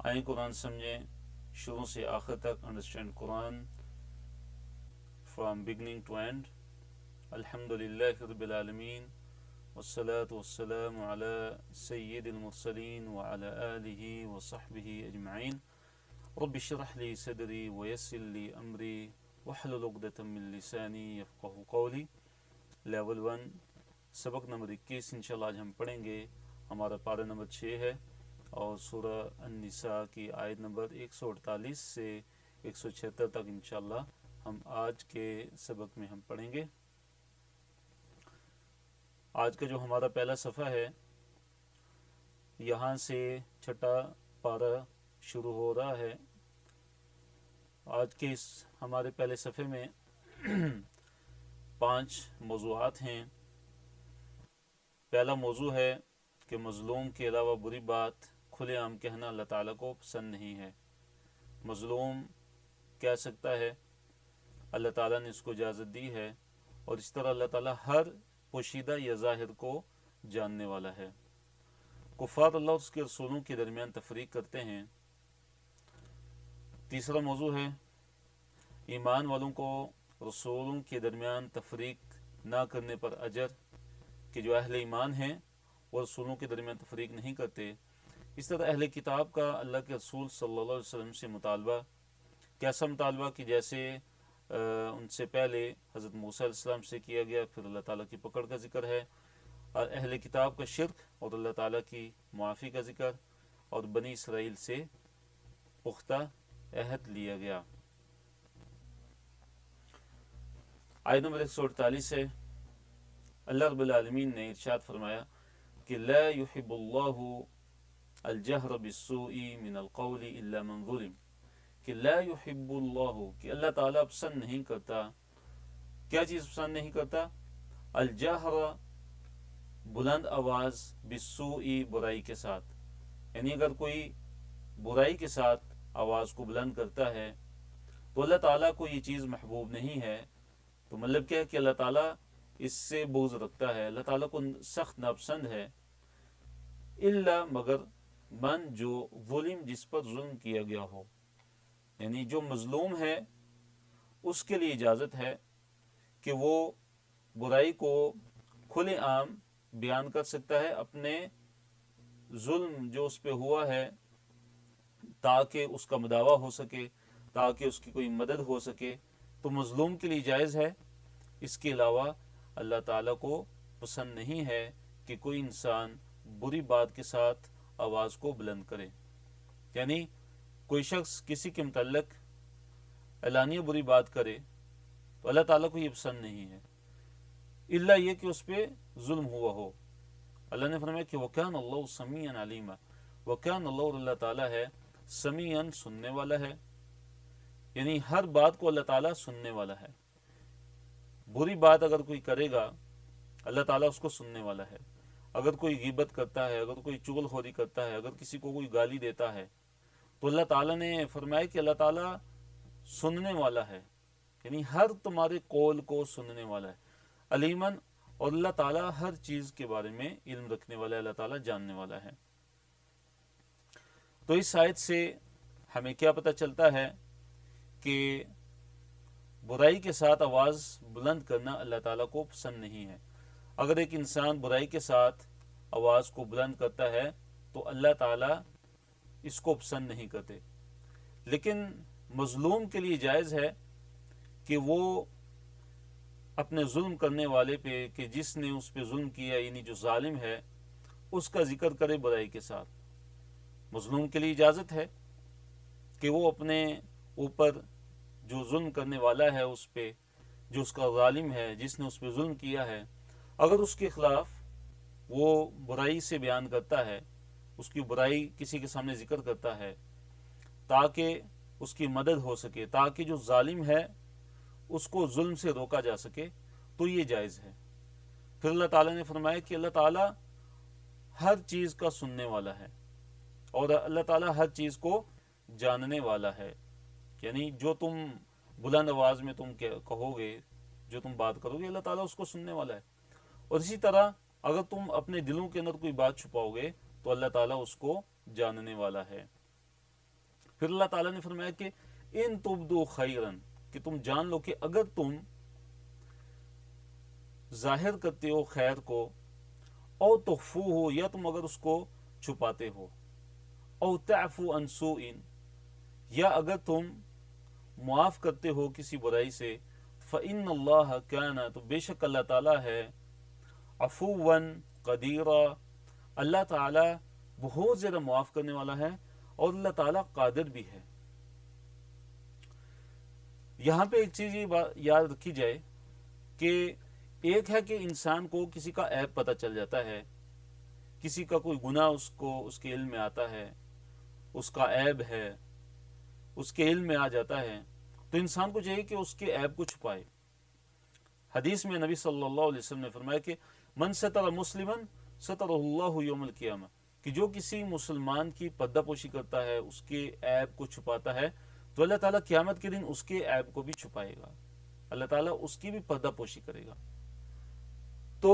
آئیں قرآن سمجھیں شروع سے آخر تک. Understand Quran from beginning to end. الحمد للہ رب العالمین والصلاة والسلام علی سید المرسلین وعلی آلہ وصحبہ اجمعین. رب اشرح لی صدری ویسر لی امری واحلل عقدۃ من لسانی یفقہوا قولی. لیول 1 سبق نمبر 21 انشاءاللہ آج ہم پڑھیں گے. ہمارا پارہ نمبر 6 ہے اور سورہ النساء کی آیت نمبر 148 سے 176 تک انشاءاللہ ہم آج کے سبق میں ہم پڑھیں گے. آج کا جو ہمارا پہلا صفحہ ہے یہاں سے چھٹا پارہ شروع ہو رہا ہے. آج کے اس ہمارے پہلے صفحے میں 5 موضوعات ہیں. پہلا موضوع ہے کہ مظلوم کے علاوہ بری بات کھلے عام کہنا اللہ تعالیٰ کو پسند نہیں ہے. مظلوم کہہ سکتا ہے، اللہ تعالیٰ نے اس کو اجازت دی ہے، اور اس طرح اللہ تعالیٰ ہر پوشیدہ یا ظاہر کو جاننے والا ہے. کفار اللہ اور اس کے رسولوں کے درمیان تفریق کرتے ہیں. تیسرا موضوع ہے ایمان والوں کو رسولوں کے درمیان تفریق نہ کرنے پر اجر، کہ جو اہل ایمان ہیں وہ رسولوں کے درمیان تفریق نہیں کرتے. اس طرح اہل کتاب کا اللہ کے رسول صلی اللہ علیہ وسلم سے مطالبہ، کیسا مطالبہ کہ جیسے ان سے پہلے حضرت موسیٰ علیہ السلام سے کیا گیا. پھر اللہ تعالیٰ کی پکڑ کا ذکر ہے، اور اہل کتاب کا شرک اور اللہ تعالیٰ کی معافی کا ذکر، اور بنی اسرائیل سے پختہ عہد لیا گیا. آیت نمبر 148 ہے. اللہ رب العالمین نے ارشاد فرمایا کہ لا يحب اللہ الجہر بالسوء من القول الا من ظلم. کہ لا يحب اللہ، کہ اللہ تعالیٰ پسند نہیں کرتا. کیا چیز پسند نہیں کرتا؟ الجہر، بلند آواز، بالسوء، برائی کے ساتھ. یعنی اگر کوئی برائی کے ساتھ آواز کو بلند کرتا ہے تو اللہ تعالیٰ کو یہ چیز محبوب نہیں ہے. تو مطلب کیا ہے کہ اللہ تعالیٰ اس سے بغض رکھتا ہے، اللہ تعالیٰ کو سخت ناپسند ہے. الا، مگر، من، جو، ظلم، جس پر ظلم کیا گیا ہو. یعنی جو مظلوم ہے اس کے لیے اجازت ہے کہ وہ برائی کو کھلے عام بیان کر سکتا ہے، اپنے ظلم جو اس پہ ہوا ہے تاکہ اس کا مداوع ہو سکے، تاکہ اس کی کوئی مدد ہو سکے. تو مظلوم کے لیے جائز ہے. اس کے علاوہ اللہ تعالیٰ کو پسند نہیں ہے کہ کوئی انسان بری بات کے ساتھ آواز کو بلند کرے. یعنی کوئی شخص کسی کے متعلق اعلانیہ بری بات کرے تو اللہ تعالیٰ کو یہ پسند نہیں ہے، الا یہ کہ اس پہ ظلم ہوا ہو. اللہ نے فرمایا کہ وَكَانَ اللَّهُ سَمِيعًا عَلِيمًا. وَكَانَ اللَّهُ، اور اللہ تعالیٰ ہے، سمیعاً، سننے والا ہے. یعنی ہر بات کو اللہ تعالیٰ سننے والا ہے. بری بات اگر کوئی کرے گا اللہ تعالیٰ اس کو سننے والا ہے. اگر کوئی غیبت کرتا ہے، اگر کوئی چغل خوری کرتا ہے، اگر کسی کو کوئی گالی دیتا ہے تو اللہ تعالیٰ نے فرمایا کہ اللہ تعالیٰ سننے والا ہے. یعنی ہر تمہارے قول کو سننے والا ہے. علیمن، اور اللہ تعالیٰ ہر چیز کے بارے میں علم رکھنے والا ہے، اللہ تعالیٰ جاننے والا ہے. تو اس آیت سے ہمیں کیا پتہ چلتا ہے کہ برائی کے ساتھ آواز بلند کرنا اللہ تعالیٰ کو پسند نہیں ہے. اگر ایک انسان برائی کے ساتھ آواز کو بلند کرتا ہے تو اللہ تعالیٰ اس کو پسند نہیں کرتے. لیکن مظلوم کے لیے جائز ہے کہ وہ اپنے ظلم کرنے والے پہ، کہ جس نے اس پہ ظلم کیا، یعنی جو ظالم ہے، اس کا ذکر کرے برائی کے ساتھ. مظلوم کے لیے اجازت ہے کہ وہ اپنے اوپر جو ظلم کرنے والا ہے، اس پہ جو اس کا ظالم ہے، جس نے اس پہ ظلم کیا ہے، اگر اس کے خلاف وہ برائی سے بیان کرتا ہے، اس کی برائی کسی کے سامنے ذکر کرتا ہے تاکہ اس کی مدد ہو سکے، تاکہ جو ظالم ہے اس کو ظلم سے روکا جا سکے، تو یہ جائز ہے. پھر اللہ تعالیٰ نے فرمایا کہ اللہ تعالیٰ ہر چیز کا سننے والا ہے اور اللہ تعالیٰ ہر چیز کو جاننے والا ہے. یعنی جو تم بلند آواز میں تم کہو گے، جو تم بات کرو گے، اللہ تعالیٰ اس کو سننے والا ہے. اور اسی طرح اگر تم اپنے دلوں کے اندر کوئی بات چھپاؤ گے تو اللہ تعالیٰ اس کو جاننے والا ہے. پھر اللہ تعالیٰ نے فرمایا کہ ان تبدو خیرن، کہ تم جان لو کہ اگر تم ظاہر کرتے ہو خیر کو، او تخفو ہو، یا تم اگر اس کو چھپاتے ہو، او تعفو عن سوء، یا اگر تم معاف کرتے ہو کسی برائی سے، فإن اللہ کان، تو بے شک اللہ تعالیٰ ہے، عفوا قدیرا، اللہ تعالیٰ بہت زیادہ معاف کرنے والا ہے، اور اللہ تعالیٰ قادر بھی ہے۔ یہاں پہ ایک چیز یہ یاد رکھی جائے کہ ایک ہے کہ انسان کو کسی کا عیب پتہ چل جاتا ہے، کسی کا کوئی گناہ اس کے علم میں آتا ہے، اس کا عیب ہے، اس کے علم میں آ جاتا ہے، تو انسان کو چاہیے کہ اس کے عیب کو چھپائے۔ حدیث میں نبی صلی اللہ علیہ وسلم نے فرمایا کہ من ستر مسلما سترہ اللہ یوم القیامہ، کہ جو کسی مسلمان کی پردہ پوشی کرتا ہے، اس کے عیب کو چھپاتا ہے، تو اللہ تعالیٰ قیامت کے دن اس کے عیب کو بھی چھپائے گا، اللہ تعالیٰ اس کی بھی پردہ پوشی کرے گا۔ تو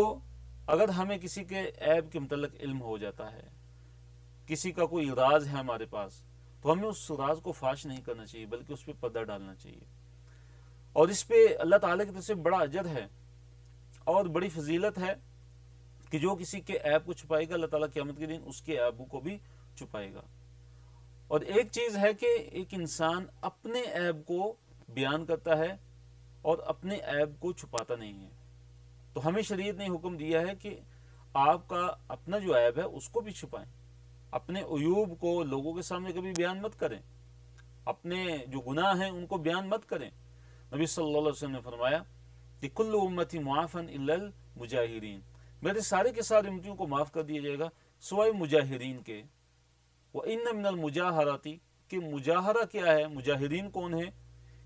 اگر ہمیں کسی کے عیب کے متعلق علم ہو جاتا ہے، کسی کا کوئی راز ہے ہمارے پاس، تو ہمیں اس راز کو فاش نہیں کرنا چاہیے، بلکہ اس پہ پردہ ڈالنا چاہیے، اور اس پہ اللہ تعالیٰ کی طرف سے بڑا اجر ہے اور بڑی فضیلت ہے کہ جو کسی کے عیب کو چھپائے گا، اللہ تعالیٰ قیامت کے دن اس کے عیبوں کو بھی چھپائے گا۔ اور ایک چیز ہے کہ ایک انسان اپنے عیب کو بیان کرتا ہے اور اپنے عیب کو چھپاتا نہیں ہے، تو ہمیں شریعت نے حکم دیا ہے کہ آپ کا اپنا جو عیب ہے اس کو بھی چھپائیں، اپنے عیوب کو لوگوں کے سامنے کبھی بیان مت کریں، اپنے جو گناہ ہیں ان کو بیان مت کریں۔ نبی صلی اللہ علیہ وسلم نے فرمایا کہ کل امتی معافا الا المجاہرین، میرے سارے کے سارے امتیوں کو معاف کر دیا جائے گا سوائے مجاہرین کے۔ وَإِنَّ مِنَ الْمُجَاهَرَةِ، کہ مجاہرہ کیا ہے، مجاہرین کون ہے،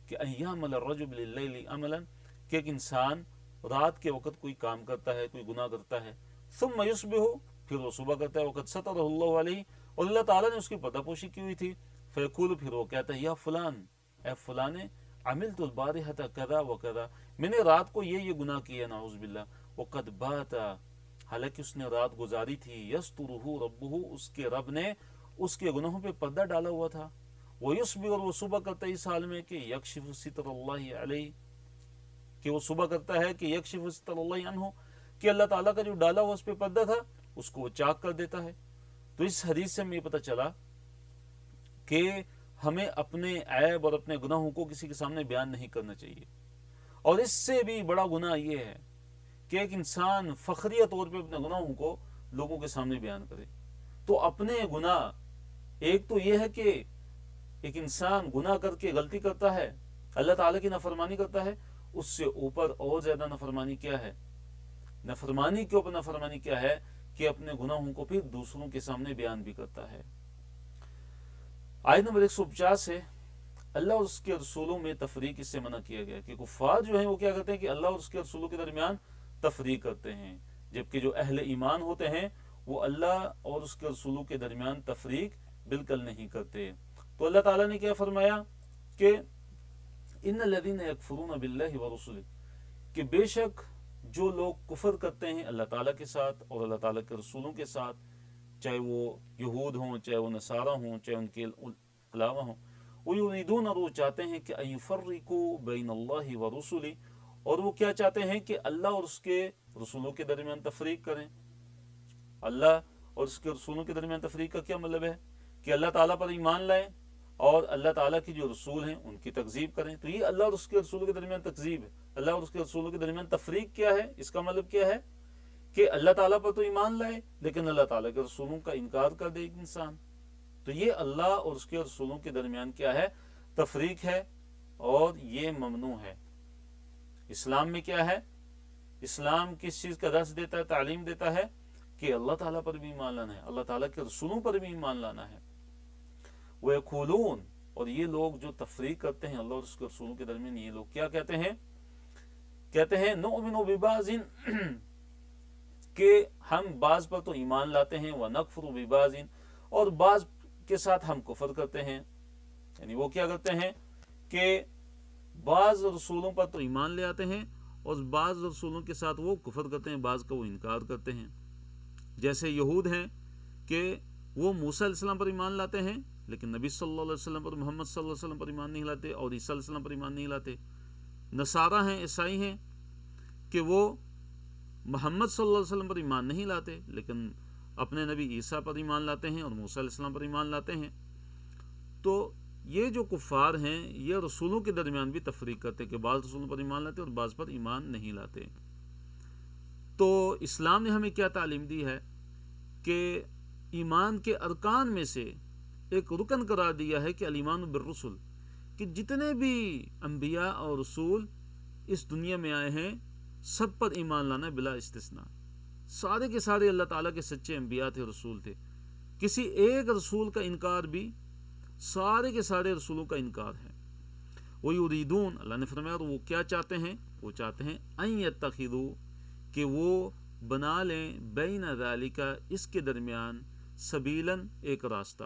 کہ أَن يَعْمَلَ الرَّجُلُ بِاللَّيْلِ عَمَلًا، کہ ایک انسان رات کے وقت کوئی کام کرتا ہے، کوئی گناہ کرتا ہے، ثم يصبح، پھر وہ صبح کرتا ہے، وقد سترہ اللہ علیہ، اور اللہ تعالیٰ نے اس کی پردہ پوشی کی ہوئی تھی، فیقول، پھر وہ کہتا ہے، یا فلان، اے فلانے، عملت البارحۃ کذا وکذا، میں نے رات کو یہ گناہ کیا، نعوذ باللہ، وقد بات، حالانکہ اس نے رات گزاری تھی، یسترہ ربہ، اس کے رب نے اس کے گناہوں پہ پردہ ڈالا ہوا تھا، وہ یصبح، اور وہ صبح کرتا ہے اس حال میں کہ یکشف ستر اللہ علیہ، کہ وہ صبح کرتا ہے کہ یکشف ستر اللہ عنہ، کہ اللہ تعالیٰ کا جو ڈالا ہوا اس پہ پردہ تھا اس کو وہ چاک کر دیتا ہے۔ تو اس حدیث سے ہمیں یہ پتہ چلا کہ ہمیں اپنے عیب اور اپنے گناہوں کو کسی کے سامنے بیان نہیں کرنا چاہیے، اور اس سے بھی بڑا گناہ یہ ہے کہ ایک انسان فخریہ طور پہ اپنے گناہوں کو لوگوں کے سامنے بیان کرے۔ تو اپنے گناہ، ایک تو یہ ہے کہ ایک انسان گناہ کر کے غلطی کرتا ہے، اللہ تعالیٰ کی نافرمانی کرتا ہے، اس سے اوپر اور زیادہ نافرمانی کیا ہے، نافرمانی کے اوپر نافرمانی کیا ہے کہ اپنے گناہوں کو پھر دوسروں کے سامنے بیان بھی کرتا ہے۔ آیت نمبر 150 ہے، اللہ اور اس کے رسولوں میں تفریق اس سے منع کیا گیا کہ کفار جو ہیں وہ کیا کرتے ہیں کہ اللہ اور اس کے رسولوں کے درمیان تفریق کرتے ہیں، جبکہ جو اہل ایمان ہوتے ہیں وہ اللہ اور اس کے رسولوں کے درمیان تفریق بالکل نہیں کرتے۔ تو اللہ تعالیٰ نے کیا فرمایا کہ ان الذین یکفرون باللہ ورسلہ، کہ بے شک جو لوگ کفر کرتے ہیں اللہ تعالیٰ کے ساتھ اور اللہ تعالیٰ کے رسولوں کے ساتھ، چاہے وہ یہود ہوں، چاہے وہ نصارہ ہوں، چاہے ان کے علاوہ ہوں، وہ یریدون، اور وہ چاہتے ہیں کہ ان یفرقوا بین اللہ ورسلہ، اور وہ کیا چاہتے ہیں کہ اللہ اور اس کے رسولوں کے درمیان تفریق کریں۔ اللہ اور اس کے رسولوں کے درمیان تفریق کا کیا مطلب ہے کہ اللہ تعالیٰ پر ایمان لائیں اور اللہ تعالیٰ کی جو رسول ہیں ان کی تکذیب کریں، تو یہ اللہ اور اس کے رسولوں کے درمیان تکذیب ہے۔ اللہ اور اس کے رسولوں کے درمیان تفریق کیا ہے، اس کا مطلب کیا ہے کہ اللہ تعالیٰ پر تو ایمان لائے لیکن اللہ تعالیٰ کے رسولوں کا انکار کر دے ایک انسان، تو یہ اللہ اور اس کے رسولوں کے درمیان کیا ہے، تفریق ہے، اور یہ ممنوع ہے۔ اسلام میں کیا ہے، اسلام کس چیز کا درس دیتا ہے، تعلیم دیتا ہے کہ اللہ تعالیٰ پر بھی ایمان لانا ہے، اللہ تعالیٰ کے رسولوں پر بھی ایمان لانا ہے۔ وَيَقُولُونَ، اور یہ لوگ جو تفریق کرتے ہیں اللہ اور اس کے رسولوں کے درمیان، یہ لوگ کیا کہتے ہیں، کہتے ہیں نُؤْمِنُ بِبَعْضٍ، کہ ہم بعض پر تو ایمان لاتے ہیں، وَنَكْفُرُ بِبَعْضٍ، اور بعض کے ساتھ ہم کفر کرتے ہیں، یعنی وہ کیا کرتے ہیں کہ بعض رسولوں پر تو ایمان لے آتے ہیں اور بعض رسولوں کے ساتھ وہ کفر کرتے ہیں، بعض کا وہ انکار کرتے ہیں۔ جیسے یہود ہیں کہ وہ موسیٰ علیہ السلام پر ایمان لاتے ہیں لیکن نبی صلی اللہ علیہ وسلم پر، محمد صلی اللہ علیہ وسلم پر ایمان نہیں لاتے اور عیسیٰ علیہ السلام پر ایمان نہیں لاتے۔ نصارہ ہیں، عیسائی ہیں کہ وہ محمد صلی اللہ علیہ وسلم پر ایمان نہیں لاتے لیکن اپنے نبی عیسیٰ پر ایمان لاتے ہیں اور موسیٰ علیہ السلام پر ایمان لاتے ہیں۔ تو یہ جو کفار ہیں یہ رسولوں کے درمیان بھی تفریق کرتے کہ بعض رسولوں پر ایمان لاتے اور بعض پر ایمان نہیں لاتے۔ تو اسلام نے ہمیں کیا تعلیم دی ہے کہ ایمان کے ارکان میں سے ایک رکن قرار دیا ہے کہ الایمان بالرسل، کہ جتنے بھی انبیاء اور رسول اس دنیا میں آئے ہیں سب پر ایمان لانا بلا استثناء۔ سارے کے سارے اللہ تعالیٰ کے سچے انبیاء تھے، رسول تھے، کسی ایک رسول کا انکار بھی سارے کے سارے رسولوں کا انکار ہے۔ وَيُرِيدُونَ، اللہ نے فرمایا اور وہ کیا چاہتے ہیں، وہ چاہتے ہیں أَن يَتَّخِذُوا، کہ وہ بنا لیں بین ذالک، اس کے درمیان سبیلاً، ایک راستہ۔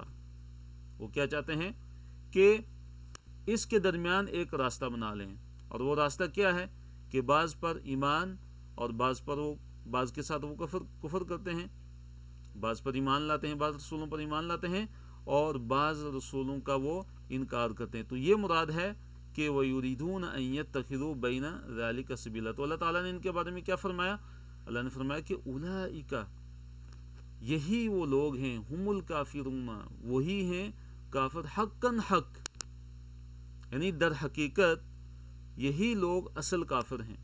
وہ کیا چاہتے ہیں کہ اس کے درمیان ایک راستہ بنا لیں، اور وہ راستہ کیا ہے کہ بعض پر ایمان اور بعض کے ساتھ وہ کفر کرتے ہیں، بعض پر ایمان لاتے ہیں، بعض رسولوں پر ایمان لاتے ہیں اور بعض رسولوں کا وہ انکار کرتے ہیں۔ تو یہ مراد ہے کہ وَيُرِيدُونَ أَن يَتَّخِذُوا بَيْنَ ذَلِكَ سَبِيلًا۔ تو اللہ تعالیٰ نے ان کے بارے میں کیا فرمایا؟ اللہ نے فرمایا کہ اولئک، یہی وہ لوگ ہیں، ہم الکافرون، وہی ہیں کافر، حقاً حق، یعنی در حقیقت یہی لوگ اصل کافر ہیں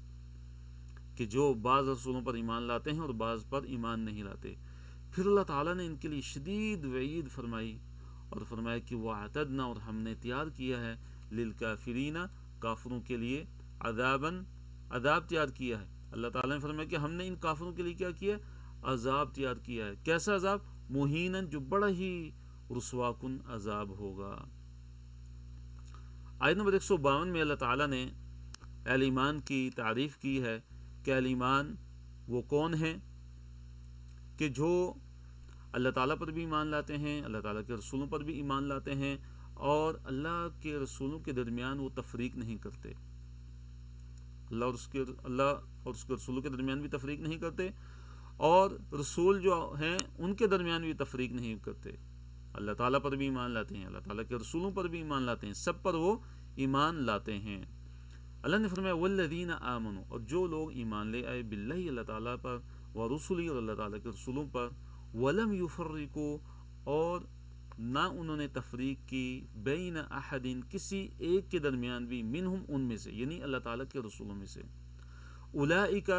کہ جو بعض رسولوں پر ایمان لاتے ہیں اور بعض پر ایمان نہیں لاتے۔ پھر اللہ تعالیٰ نے ان کے لیے شدید وعید فرمائی اور فرمایا کہ وَأَعْتَدْنَا، اور ہم نے تیار کیا ہے، للکافرین، کافروں کے لیے، عذاباً، عذاب تیار کیا ہے۔ اللہ تعالیٰ نے فرمایا کہ ہم نے ان کافروں کے لیے کیا کیا ہے؟ عذاب تیار کیا ہے۔ کیسا عذاب؟ مہیناً، جو بڑا ہی رسوا کن عذاب ہوگا۔ آیت نمبر 152 میں اللہ تعالیٰ نے اہل ایمان کی تعریف کی ہے کہ اہل ایمان وہ کون ہیں کہ جو اللہ تعالیٰ پر بھی ایمان لاتے ہیں، اللہ تعالیٰ کے رسولوں پر بھی ایمان لاتے ہیں اور اللہ کے رسولوں کے درمیان وہ تفریق نہیں کرتے، اللہ اور اس کے رسولوں کے درمیان بھی تفریق نہیں کرتے اور رسول جو ہیں ان کے درمیان بھی تفریق نہیں کرتے۔ اللہ تعالیٰ پر بھی ایمان لاتے ہیں، اللہ تعالیٰ کے رسولوں پر بھی ایمان لاتے ہیں، سب پر وہ ایمان لاتے ہیں۔ اللہ نے فرمایا والذین آمنوا، اور جو لوگ ایمان لے آئے، باللہ، اللہ تعالیٰ پر، ورسلی، اور اللہ تعالیٰ کے رسولوں پر، ولم یفرقوا، اور نہ انہوں نے تفریق کی، بین احد، کسی ایک کے درمیان بھی، منہم، ان میں سے، یعنی اللہ تعالیٰ کے رسولوں میں سے، اولئک،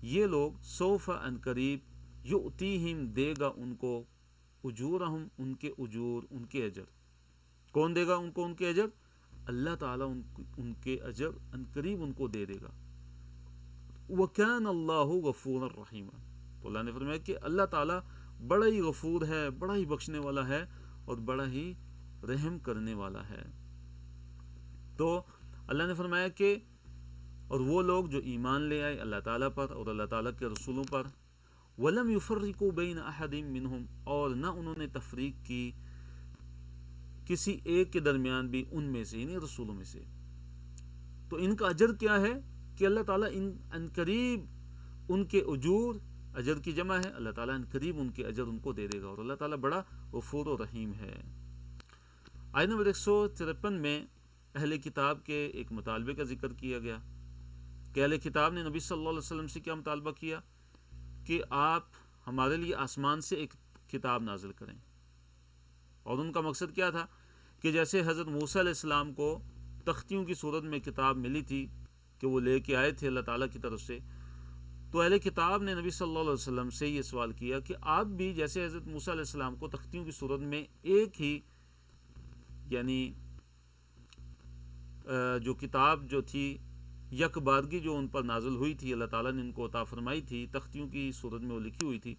یہ لوگ، سوف، ان قریب، یؤتیہم، دے گا ان کو، اجورہم، ان کے اجور، ان کے اجر۔ کون دے گا ان کو ان کے اجر؟ اللہ تعالیٰ ان کے اجر ان قریب ان کو دے دے گا۔ وَكَانَ اللَّهُ غَفُورًا رَحِيمًا، تو اللہ نے فرمایا کہ اللہ تعالیٰ بڑا ہی غفور ہے، بڑا ہی بخشنے والا ہے اور بڑا ہی رحم کرنے والا ہے۔ تو اللہ نے فرمایا کہ اور وہ لوگ جو ایمان لے آئے اللہ تعالیٰ پر اور اللہ تعالیٰ کے رسولوں پر، وَلَمْ يُفَرِّقُوا بَيْنَ أَحَدٍ مِّنْهُمْ، اور نہ انہوں نے تفریق کی کسی ایک کے درمیان بھی، ان میں سے، یعنی رسولوں میں سے، تو ان کا اجر کیا ہے کہ اللہ تعالیٰ ان قریب ان کے اجور، اجر کی جمع ہے، اللہ تعالیٰ ان قریب ان کے اجر ان کو دے دے گا اور اللہ تعالیٰ بڑا غفور و رحیم ہے۔ آیت نمبر 153 میں اہل کتاب کے ایک مطالبے کا ذکر کیا گیا کہ اہل کتاب نے نبی صلی اللہ علیہ وسلم سے کیا مطالبہ کیا کہ آپ ہمارے لیے آسمان سے ایک کتاب نازل کریں، اور ان کا مقصد کیا تھا کہ جیسے حضرت موسیٰ علیہ السلام کو تختیوں کی صورت میں کتاب ملی تھی کہ وہ لے کے آئے تھے اللہ تعالیٰ کی طرف سے، تو اہل کتاب نے نبی صلی اللہ علیہ وسلم سے یہ سوال کیا کہ آپ بھی جیسے حضرت موسیٰ علیہ السلام کو تختیوں کی صورت میں ایک ہی، یعنی جو کتاب جو تھی یک بارگی جو ان پر نازل ہوئی تھی، اللہ تعالیٰ نے ان کو عطا فرمائی تھی، تختیوں کی صورت میں وہ لکھی ہوئی تھی،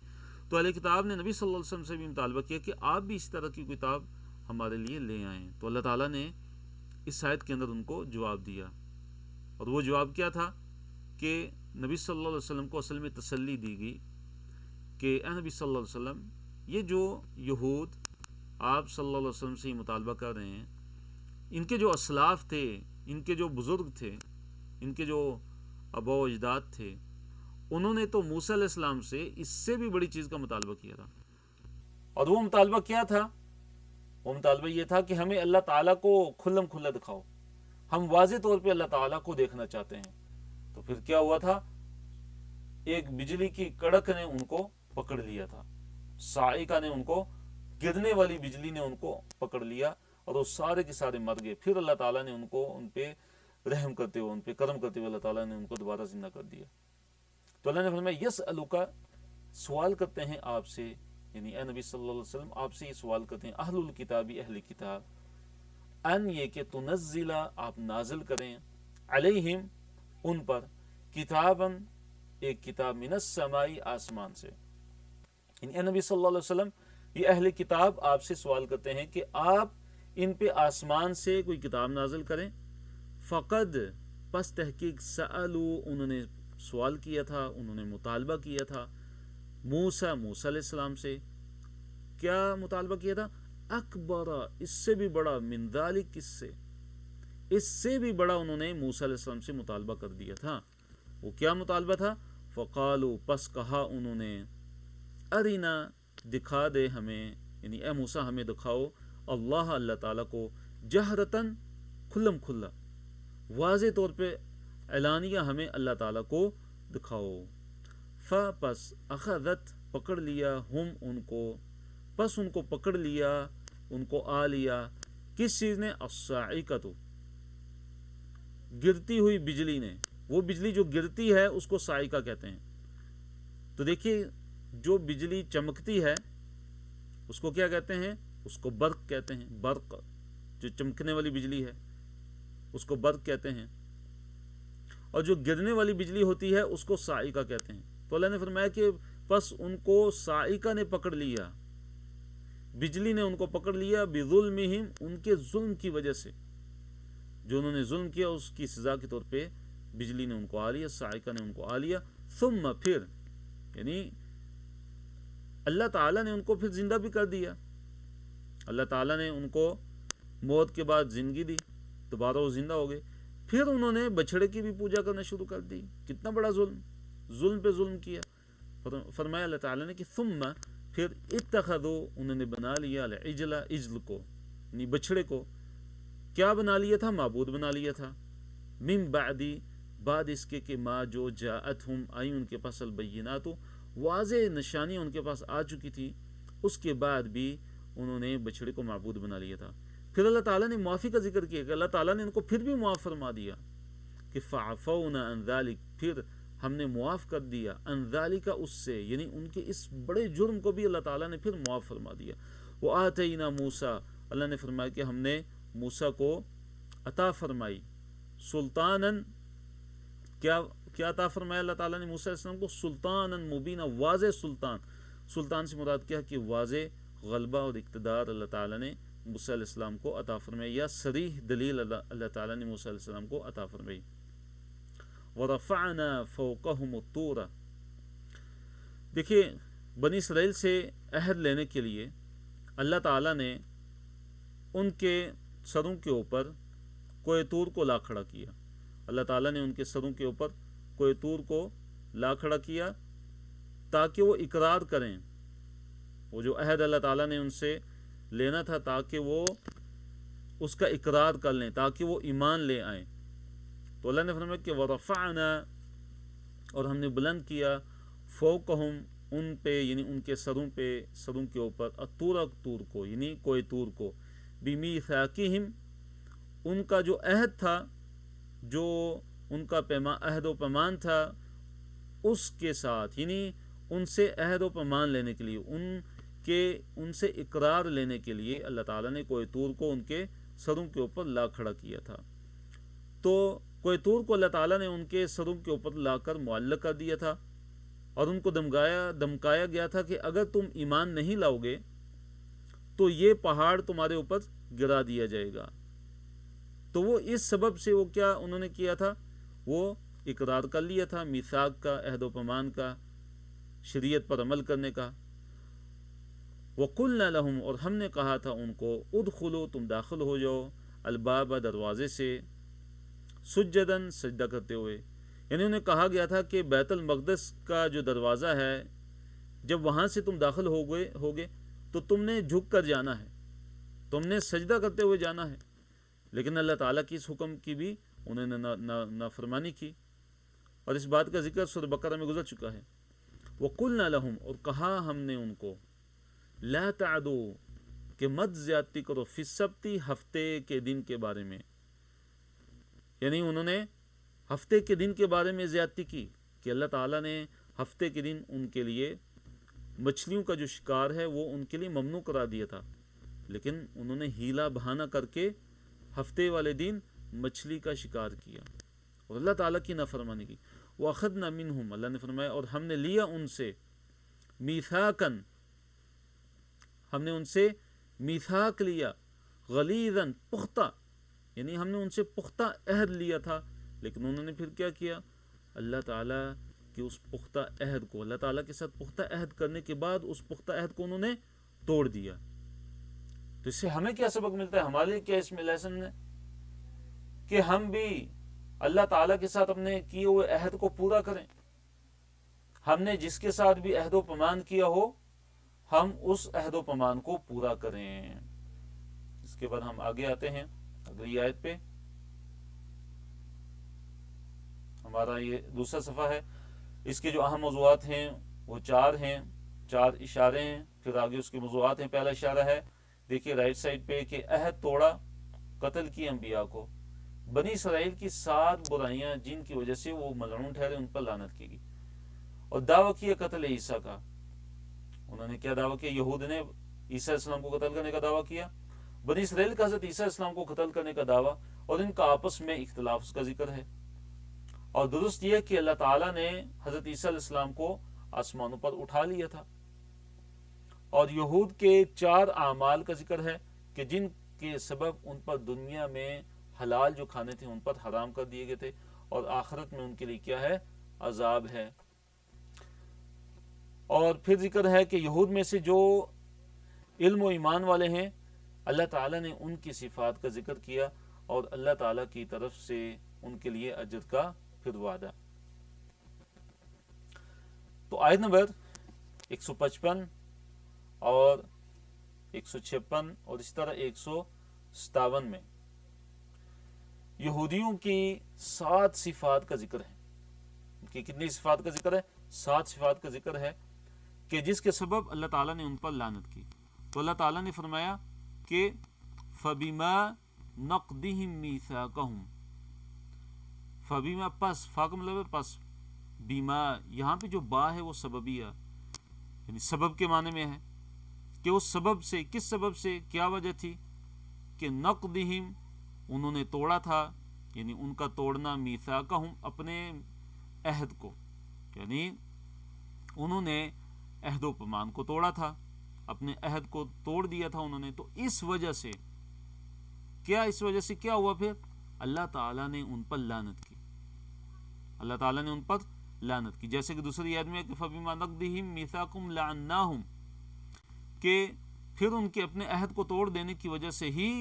تو اہل کتاب نے نبی صلی اللہ علیہ وسلم سے بھی مطالبہ کیا کہ آپ بھی اس طرح کی کتاب ہمارے لیے لے آئیں۔ تو اللہ تعالیٰ نے اس آیت کے اندر ان کو جواب دیا، اور وہ جواب کیا تھا کہ نبی صلی اللہ علیہ وسلم کو اصل میں تسلی دی گئی کہ اے نبی صلی اللہ علیہ وسلم، یہ جو یہود آپ صلی اللہ علیہ وسلم سے یہ مطالبہ کر رہے ہیں، ان کے جو اسلاف تھے، ان کے جو بزرگ تھے، ان کے جو آباء و اجداد تھے، انہوں نے تو موسیٰ علیہ السلام سے اس سے بھی بڑی چیز کا مطالبہ کیا تھا، اور وہ مطالبہ کیا تھا؟ وہ مطالبہ یہ تھا کہ ہمیں اللہ تعالیٰ کو کھلم کھلا دکھاؤ، ہم واضح طور پہ اللہ تعالیٰ کو دیکھنا چاہتے ہیں۔ تو پھر کیا ہوا تھا، ایک بجلی کی کڑک نے ان کو پکڑ لیا تھا، صاعقہ نے ان کو، گرنے والی بجلی نے ان کو پکڑ لیا اور وہ سارے کے سارے مر گئے۔ پھر اللہ تعالیٰ نے ان کو، ان پہ رحم کرتے ہوئے، ان پہ کرم کرتے ہوئے اللہ تعالیٰ نے ان کو دوبارہ زندہ کر دیا۔ تو اللہ نے فرمایا یسألک، سوال کرتے ہیں آپ سے، یعنی اے نبی صلی اللہ علیہ وسلم آپ سے یہ سوال کرتے ہیں اہل الکتابی، اہل کتاب، ان یہ کہ تنزل آپ نازل کریں، علیہم ان پر، کتاباً ایک کتاب، من السمائی آسمان سے، یعنی اے نبی صلی اللہ علیہ وسلم یہ اہل کتاب آپ سے سوال کرتے ہیں کہ آپ ان پہ آسمان سے کوئی کتاب نازل کریں۔ فقد، پس تحقیق، سألو انہوں نے سوال کیا تھا، انہوں نے مطالبہ کیا تھا، موسیٰ علیہ السلام سے، کیا مطالبہ کیا تھا، اکبر، اس سے بھی بڑا، من ذالک، اس سے بھی بڑا انہوں نے موسیٰ علیہ السلام سے مطالبہ کر دیا تھا۔ وہ کیا مطالبہ تھا، فقالو، پس کہا انہوں نے، ارینا، دکھا دے ہمیں، یعنی اے موسیٰ ہمیں دکھاؤ، اللہ تعالیٰ کو، جہرتاً، کھلم کھلا، واضح طور پہ اعلانیہ ہمیں اللہ تعالیٰ کو دکھاؤ۔ پس اخذت، پکڑ لیا، ہم ان کو، پس ان کو پکڑ لیا، ان کو آ لیا، کس چیز نے، الصاعقۃ، گرتی ہوئی بجلی نے، وہ بجلی جو گرتی ہے اس کو صاعقہ کہتے ہیں۔ تو دیکھیے جو بجلی چمکتی ہے اس کو کیا کہتے ہیں، اس کو برق کہتے ہیں، برق، جو چمکنے والی بجلی ہے اس کو برق کہتے ہیں، اور جو گرنے والی بجلی ہوتی ہے اس کو صاعقہ کہتے ہیں۔ تو اللہ نے فرمایا کہ پس ان کو صاعقہ نے پکڑ لیا، بجلی نے ان کو پکڑ لیا، بظلمہم، ان کے ظلم کی وجہ سے، جو انہوں نے ظلم کیا اس کی سزا کے طور پہ بجلی نے ان کو آ لیا، صاعقہ نے ان کو آ لیا، ثم، پھر، یعنی اللہ تعالیٰ نے ان کو پھر زندہ بھی کر دیا، اللہ تعالیٰ نے ان کو موت کے بعد زندگی دی، دوبارہ وہ زندہ ہو گئے۔ پھر انہوں نے بچھڑے کی بھی پوجا کرنا شروع کر دی، کتنا بڑا ظلم پہ ظلم کیا۔ فرمایا اللہ تعالیٰ نے کہ ثم، پھر اتخذو، انہوں نے بنا لیا، العجل، عجل کو، یعنی بچھڑے کو، کیا بنا لیا تھا، معبود بنا لیا تھا، من بعدی، بعد اس کے کہ ما، جو جاءتہم، آئی ان کے پاس، البینات، واضح نشانیاں ان کے پاس آ چکی تھی، اس کے بعد بھی انہوں نے بچھڑے کو معبود بنا لیا تھا۔ پھر اللہ تعالیٰ نے معافی کا ذکر کیا کہ اللہ تعالیٰ نے ان کو پھر بھی معاف فرما دیا، کہ فعفونا عن ذلک، پھر ہم نے معاف کر دیا، عن ذلک، اس سے، یعنی ان کے اس بڑے جرم کو بھی اللہ تعالیٰ نے پھر معاف فرما دیا۔ وآتینا موسیٰ، اللہ نے فرمایا کہ ہم نے موسیٰ کو عطا فرمائی، سلطاناً، کیا عطا فرمایا اللہ تعالیٰ نے موسیٰ علیہ السلام کو، سلطاناً مبینہ، واضح سلطان سے مراد کیا کہ واضح غلبہ اور اقتدار اللہ تعالیٰ نے موسیٰ علیہ السلام کو عطا فرمائی، یا صریح دلیل اللہ تعالیٰ نے موسیٰ علیہ السلام کو عطا فرمائی۔ وَرَفَعْنَا فَوْقَهُمُ الطُّورَ، دیکھیے بنی اسرائیل سے عہد لینے کے لیے اللہ تعالیٰ نے ان کے سروں کے اوپر کوہ طور کو لا کھڑا کیا، اللہ تعالیٰ نے ان کے سروں کے اوپر کوہ طور کو لا کھڑا کیا تاکہ وہ اقرار کریں، وہ جو عہد اللہ تعالیٰ نے ان سے لینا تھا تاکہ وہ اس کا اقرار کر لیں، تاکہ وہ ایمان لے آئیں۔ تو اللہ نے فرمایا کہ وَرَفَعْنَا، اور ہم نے بلند کیا، فوقہم، ان پہ، یعنی ان کے سروں پہ، سروں کے اوپر، الطور، طور کو، یعنی کوہ طور کو، بِمِیثَاقِہِم، ان کا جو عہد تھا، جو ان کا عہد و پیمان تھا اس کے ساتھ، یعنی ان سے عہد و پیمان لینے کے لیے، ان سے اقرار لینے کے لیے اللہ تعالیٰ نے کوہ طور کو ان کے سروں کے اوپر لا کھڑا کیا تھا۔ تو کوہ طور کو اللہ تعالیٰ نے ان کے سروں کے اوپر لا کر معلق کر دیا تھا، اور ان کو دمکایا گیا تھا کہ اگر تم ایمان نہیں لاؤ گے تو یہ پہاڑ تمہارے اوپر گرا دیا جائے گا۔ تو وہ اس سبب سے وہ کیا انہوں نے کیا تھا، وہ اقرار کر لیا تھا میثاق کا، عہد و پیمان کا، شریعت پر عمل کرنے کا۔ وَقُلْنَا لَهُمْ، اور ہم نے کہا تھا ان کو، ادخلوا، تم داخل ہو جاؤ، الباب، دروازے سے، سجداً، سجدہ کرتے ہوئے، یعنی انہیں کہا گیا تھا کہ بیت المقدس کا جو دروازہ ہے، جب وہاں سے تم داخل ہوگے تو تم نے جھک کر جانا ہے، تم نے سجدہ کرتے ہوئے جانا ہے، لیکن اللہ تعالیٰ کی اس حکم کی بھی انہوں نے نافرمانی کی، اور اس بات کا ذکر سورہ بقرہ میں گزر چکا ہے۔ وَقُلْنَا لَهُمْ، اور کہا ہم نے ان کو، لَا تَعْدُوا، کہ مت زیادتی کرو، فی السبت، ہفتے کے دن کے بارے میں، یعنی انہوں نے ہفتے کے دن کے بارے میں زیادتی کی کہ اللہ تعالیٰ نے ہفتے کے دن ان کے لیے مچھلیوں کا جو شکار ہے وہ ان کے لیے ممنوع کرا دیا تھا، لیکن انہوں نے ہیلا بہانہ کر کے ہفتے والے دن مچھلی کا شکار کیا اور اللہ تعالیٰ کی نافرمانی کی۔ وَأَخَذْنَا مِنْهُمْ، اللہ نے فرمایا اور ہم نے لیا ان سے، میثاقاً، ہم نے ان سے میثاق لیا، غلیظاً، پختہ، یعنی ہم نے ان سے پختہ عہد لیا تھا، لیکن انہوں نے پھر کیا کیا؟ اللہ تعالیٰ کے اس پختہ عہد کو، اللہ تعالیٰ کے ساتھ پختہ عہد کرنے کے بعد اس پختہ عہد کو انہوں نے توڑ دیا۔ تو اس سے ہمیں کیا سبق ملتا ہے، ہمارے لیے کیا اس میں لیسن ہے کہ ہم بھی اللہ تعالیٰ کے ساتھ اپنے کیے ہوئے عہد کو پورا کریں۔ ہم نے جس کے ساتھ بھی عہد و پیمان کیا ہو، ہم اس عہد و پیمان کو پورا کریں۔ اس کے بعد ہم آگے آتے ہیں اگلی آیت پہ، ہمارا یہ دوسرا صفحہ ہے۔ اس کے جو اہم موضوعات ہیں وہ 4 ہیں، 4 اشارے ہیں، پھر آگے اس کے موضوعات ہیں۔ پہلا اشارہ ہے، دیکھیے رائٹ سائڈ پہ، کہ عہد توڑا، قتل کی انبیاء کو، بنی اسرائیل کی 7 برائیاں جن کی وجہ سے وہ ملعون ٹھہرے، ان پر لعنت کی گئی، اور دعویٰ کیا قتل عیسیٰ کا۔ انہوں نے کیا دعویٰ کیا؟ یہود نے عیسیٰ السلام کو قتل کرنے کا دعویٰ کیا، بنی اسرائیل کا حضرت عیسیٰ السلام کو قتل کرنے کا دعویٰ، اور ان کا آپس میں اختلاف کا ذکر ہے۔ اور درست یہ کہ اللہ تعالیٰ نے حضرت عیسیٰ علیہ السلام کو آسمانوں پر اٹھا لیا تھا، اور یہود کے 4 اعمال کا ذکر ہے کہ جن کے سبب ان پر دنیا میں حلال جو کھانے تھے ان پر حرام کر دیے گئے تھے، اور آخرت میں ان کے لیے کیا ہے؟ عذاب ہے۔ اور پھر ذکر ہے کہ یہود میں سے جو علم و ایمان والے ہیں، اللہ تعالیٰ نے ان کی صفات کا ذکر کیا، اور اللہ تعالیٰ کی طرف سے ان کے لیے اجر کا پھر وعدہ۔ تو آیت نمبر 155 اور 156 اور اس طرح 157 میں یہودیوں کی 7 صفات کا ذکر ہے۔ ان کی کتنی صفات کا ذکر ہے؟ 7 صفات کا ذکر ہے کہ جس کے سبب اللہ تعالیٰ نے ان پر لعنت کی۔ تو اللہ تعالیٰ نے فرمایا کہ فَبِمَا نَقْضِهِمْ مِيثَاقَهُمْ، فَبِمَا، پس، فا کا مطلب ہے پس، بیما، یہاں پہ جو با ہے وہ سببیہ، یعنی سبب کے معنی میں ہے، کہ اس سبب سے، کس سبب سے، کیا وجہ تھی کہ نقضہم، انہوں نے توڑا تھا، یعنی ان کا توڑنا، میثاقہم، اپنے عہد کو، یعنی انہوں نے عہد و پیمان کو توڑا تھا، اپنے عہد کو توڑ دیا تھا انہوں نے۔ تو اس وجہ سے کیا، اس وجہ سے کیا ہوا؟ پھر اللہ تعالیٰ نے ان پر لعنت کی، اللہ تعالیٰ نے ان پر لعنت کی، جیسے کہ دوسری آیت میں کہ فَبِمَا نَقْضِهِمْ مِيثَاقَهُمْ لَعَنَّاهُمْ، کہ پھر ان کے اپنے عہد کو توڑ دینے کی وجہ سے ہی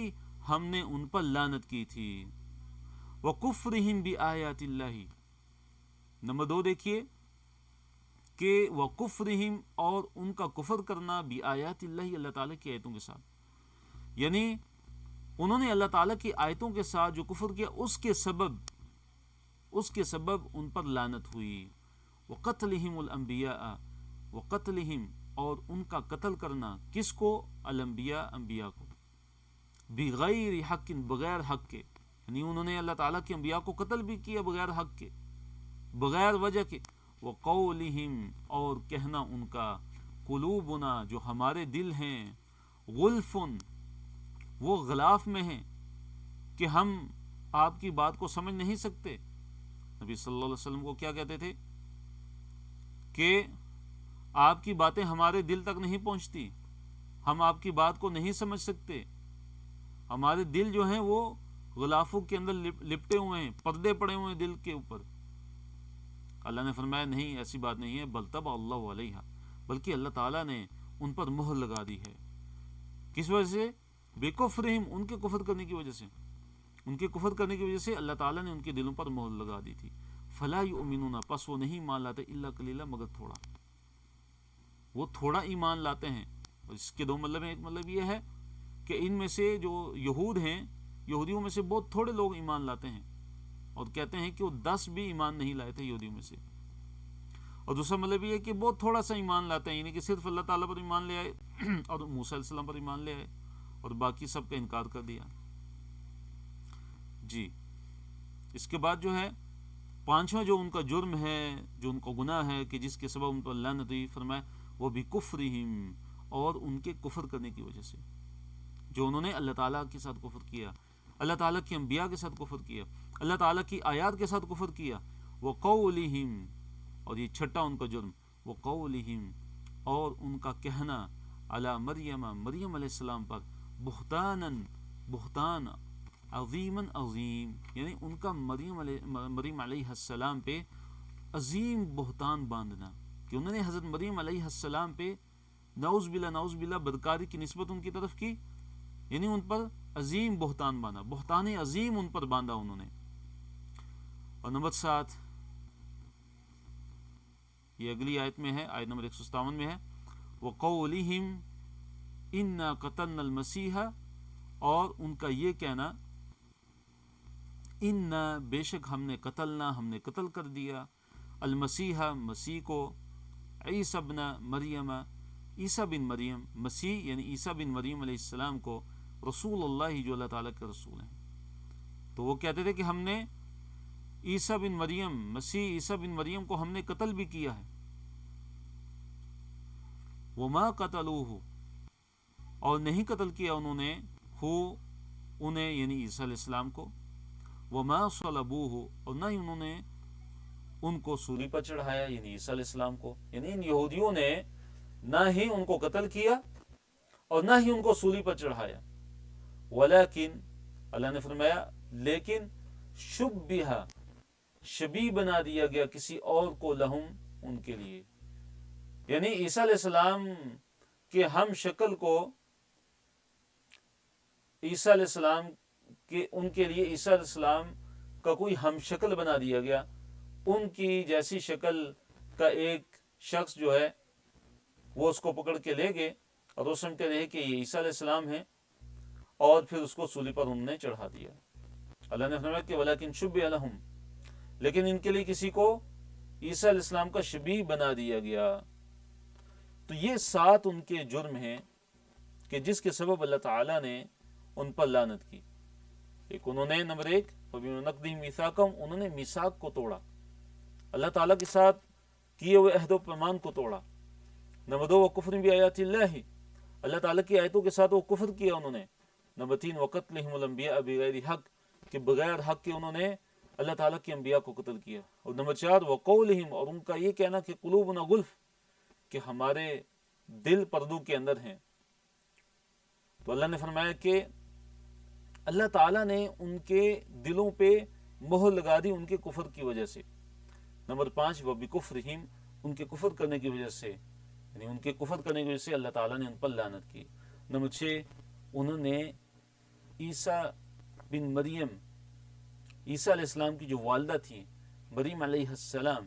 ہم نے ان پر لعنت کی تھی۔ وَكُفْرِهِمْ بِآيَاتِ اللَّهِ، نمبر 2 دیکھیے کہ وَكُفْرِهِمْ، اور ان کا کفر کرنا، بِآيَاتِ اللَّهِ، اللہ تعالیٰ کی آیتوں کے ساتھ، یعنی انہوں نے اللہ تعالیٰ کی آیتوں کے ساتھ جو کفر کیا، اس کے سبب ان پر لعنت ہوئی۔ وَقَتْلِهِمُ الْأَنْبِيَاءَ، وَقَتْلِهِمْ، اور ان کا قتل کرنا، کس کو؟ الانبیاء، انبیاء کو، بغیر حق، بغیر حق کے، یعنی انہوں نے اللہ تعالیٰ کے انبیاء کو قتل بھی کیا بغیر حق کے، بغیر وجہ کے۔ وَقَوْلِهِمْ، اور کہنا ان کا، قلوبنا، جو ہمارے دل ہیں، غلفن، وہ غلاف میں ہیں کہ ہم آپ کی بات کو سمجھ نہیں سکتے۔ نبی صلی اللہ علیہ وسلم کو کیا کہتے تھے کہ آپ کی باتیں ہمارے دل تک نہیں پہنچتی، ہم آپ کی بات کو نہیں سمجھ سکتے، ہمارے دل جو ہیں وہ غلافوں کے اندر لپٹے ہوئے ہیں، پردے پڑے ہوئے ہیں دل کے اوپر۔ اللہ نے فرمایا نہیں، ایسی بات نہیں ہے، بل طبع اللہ علیہا، بلکہ اللہ تعالیٰ نے ان پر مہر لگا دی ہے۔ کس وجہ سے؟ بکفرہم، ان کے کفر کرنے کی وجہ سے، ان کے کفر کرنے کی وجہ سے اللہ تعالیٰ نے ان کے دلوں پر مہر لگا دی تھی۔ فلا یؤمنون، پس وہ نہیں مان لاتے، الا قلیلا، مگر تھوڑا، وہ تھوڑا ایمان لاتے ہیں۔ اور اس کے 2 مطلب ہیں، ایک مطلب یہ ہے کہ ان میں سے جو یہود ہیں، یہودیوں میں سے بہت تھوڑے لوگ ایمان لاتے ہیں، اور کہتے ہیں کہ وہ 10 بھی ایمان نہیں لائے تھے یہودیوں میں سے۔ اور دوسرا مطلب یہ ہے کہ بہت تھوڑا سا ایمان لاتے ہیں، یعنی کہ صرف اللہ تعالیٰ پر ایمان لے آئے اور موسیٰ علیہ السلام پر ایمان لے آئے، اور باقی سب کا انکار کر دیا۔ جی، اس کے بعد جو ہے پانچواں جو ان کا جرم ہے، جو ان کا گناہ ہے کہ جس کے سبب ان پر لعنت ہوئی، فرمایا وہ بکفرہم، اور ان کے کفر کرنے کی وجہ سے، جو انہوں نے اللہ تعالیٰ کے ساتھ کفر کیا، اللہ تعالیٰ کے انبیاء کے ساتھ کفر کیا، اللہ تعالیٰ کی آیات کے ساتھ کفر کیا، وقولہم، اور یہ چھٹا ان کا جرم، وقولہم، اور ان کا کہنا، علی مریم، مریم علیہ السلام پر، بہتانن، بہتان، عظیماً عظیم، یعنی ان کا مریم علیہ السلام پہ عظیم بہتان باندھنا، کہ انہوں نے حضرت مریم علیہ السلام پہ نعوذ باللہ بدکاری کی نسبت ان کی طرف کی، یعنی ان پر عظیم بہتان باندھا، بہتان عظیم ان پر باندھا انہوں نے۔ اور نمبر 7، یہ اگلی آیت میں ہے، آیت نمبر 157 میں ہے، وَقَوْلِهِمْ إِنَّا قَتَلْنَا الْمَسِيحَ، اور ان کا یہ کہنا، اِنَّا، بے شک ہم نے، قتلنا، ہم نے قتل کر دیا، المسیح، مسیح کو، عیسیٰ ابن مریم، عیسیٰ بن مریم، مسیح یعنی عیسیٰ بن مریم علیہ السلام کو، رسول اللہ، جو اللہ تعالیٰ کے رسول ہیں۔ تو وہ کہتے تھے کہ ہم نے عیسیٰ بن مریم، مسیح عیسیٰ بن مریم کو ہم نے قتل بھی کیا ہے، وما قتلوہ، اور نہیں قتل کیا انہوں نے، ہو انہیں یعنی عیسیٰ علیہ السلام کو، وما صلبوہ، اور نہ ہی انہوں نے ان کو سولی پر چڑھایا، یعنی عیسیٰ علیہ السلام کو، یعنی ان یہودیوں نے نہ ہی ان کو قتل کیا اور نہ ہی ان کو سولی پر چڑھایا، ولیکن، اللہ نے فرمایا لیکن، شبہ، شبیہ بنا دیا گیا کسی اور کو، لہم، ان کے لیے، یعنی عیسیٰ علیہ السلام کے ہم شکل کو، عیسیٰ علیہ السلام کے، ان کے لیے عیسیٰ علیہ السلام کا کوئی ہم شکل بنا دیا گیا، ان کی جیسی شکل کا ایک شخص جو ہے وہ اس کو پکڑ کے لے گئے اور وہ سمجھتے رہے کہ یہ عیسیٰ علیہ السلام ہے، اور پھر اس کو سولی پر انہوں نے چڑھا دیا۔ اللہ نے فرمایا کہ ولیکن شبہ لہم، لیکن ان کے لیے کسی کو عیسیٰ علیہ السلام کا شبیہ بنا دیا گیا۔ تو یہ 7 ان کے جرم ہیں کہ جس کے سبب اللہ تعالیٰ نے ان پر لعنت کی۔ ایک انہوں نے، نمبر 1، وَبِنَقْضِهِمْ مِيثَاقَهُمْ، انہوں نے میثاق کو توڑا، اللہ تعالیٰ کے ساتھ کیے ہوئے عہد و پیمان کو توڑا۔ نمبر 2، وَكُفْرٍ بِآيَاتِ اللَّهِ، اللہ تعالیٰ کی آیتوں کے ساتھ وہ کفر کیا انہوں نے۔ نمبر 3، وَقَتْلِهِمُ الْأَنْبِيَاءَ بِغَيْرِ حق، کہ بغیر حق کے انہوں نے اللہ تعالیٰ کے انبیاء کو قتل کیا۔ اور نمبر 4، وَقَوْلِهِمْ، اور ان کا یہ کہنا کہ قلوبنا غلف، کہ ہمارے دل پردوں کے اندر ہیں۔ تو اللہ نے فرمایا کہ اللہ تعالیٰ نے ان کے دلوں پہ مہر لگا دی ان کے کفر کی وجہ سے۔ نمبر 5، وَبِكُفْرِهِمْ، ان کے کفر کرنے کی وجہ سے، یعنی ان کے کفر کرنے کی وجہ سے اللہ تعالیٰ نے ان پر لعنت کی۔ نمبر 6، انہوں نے عیسیٰ بن مریم، عیسیٰ علیہ السلام کی جو والدہ تھی مریم علیہ السلام،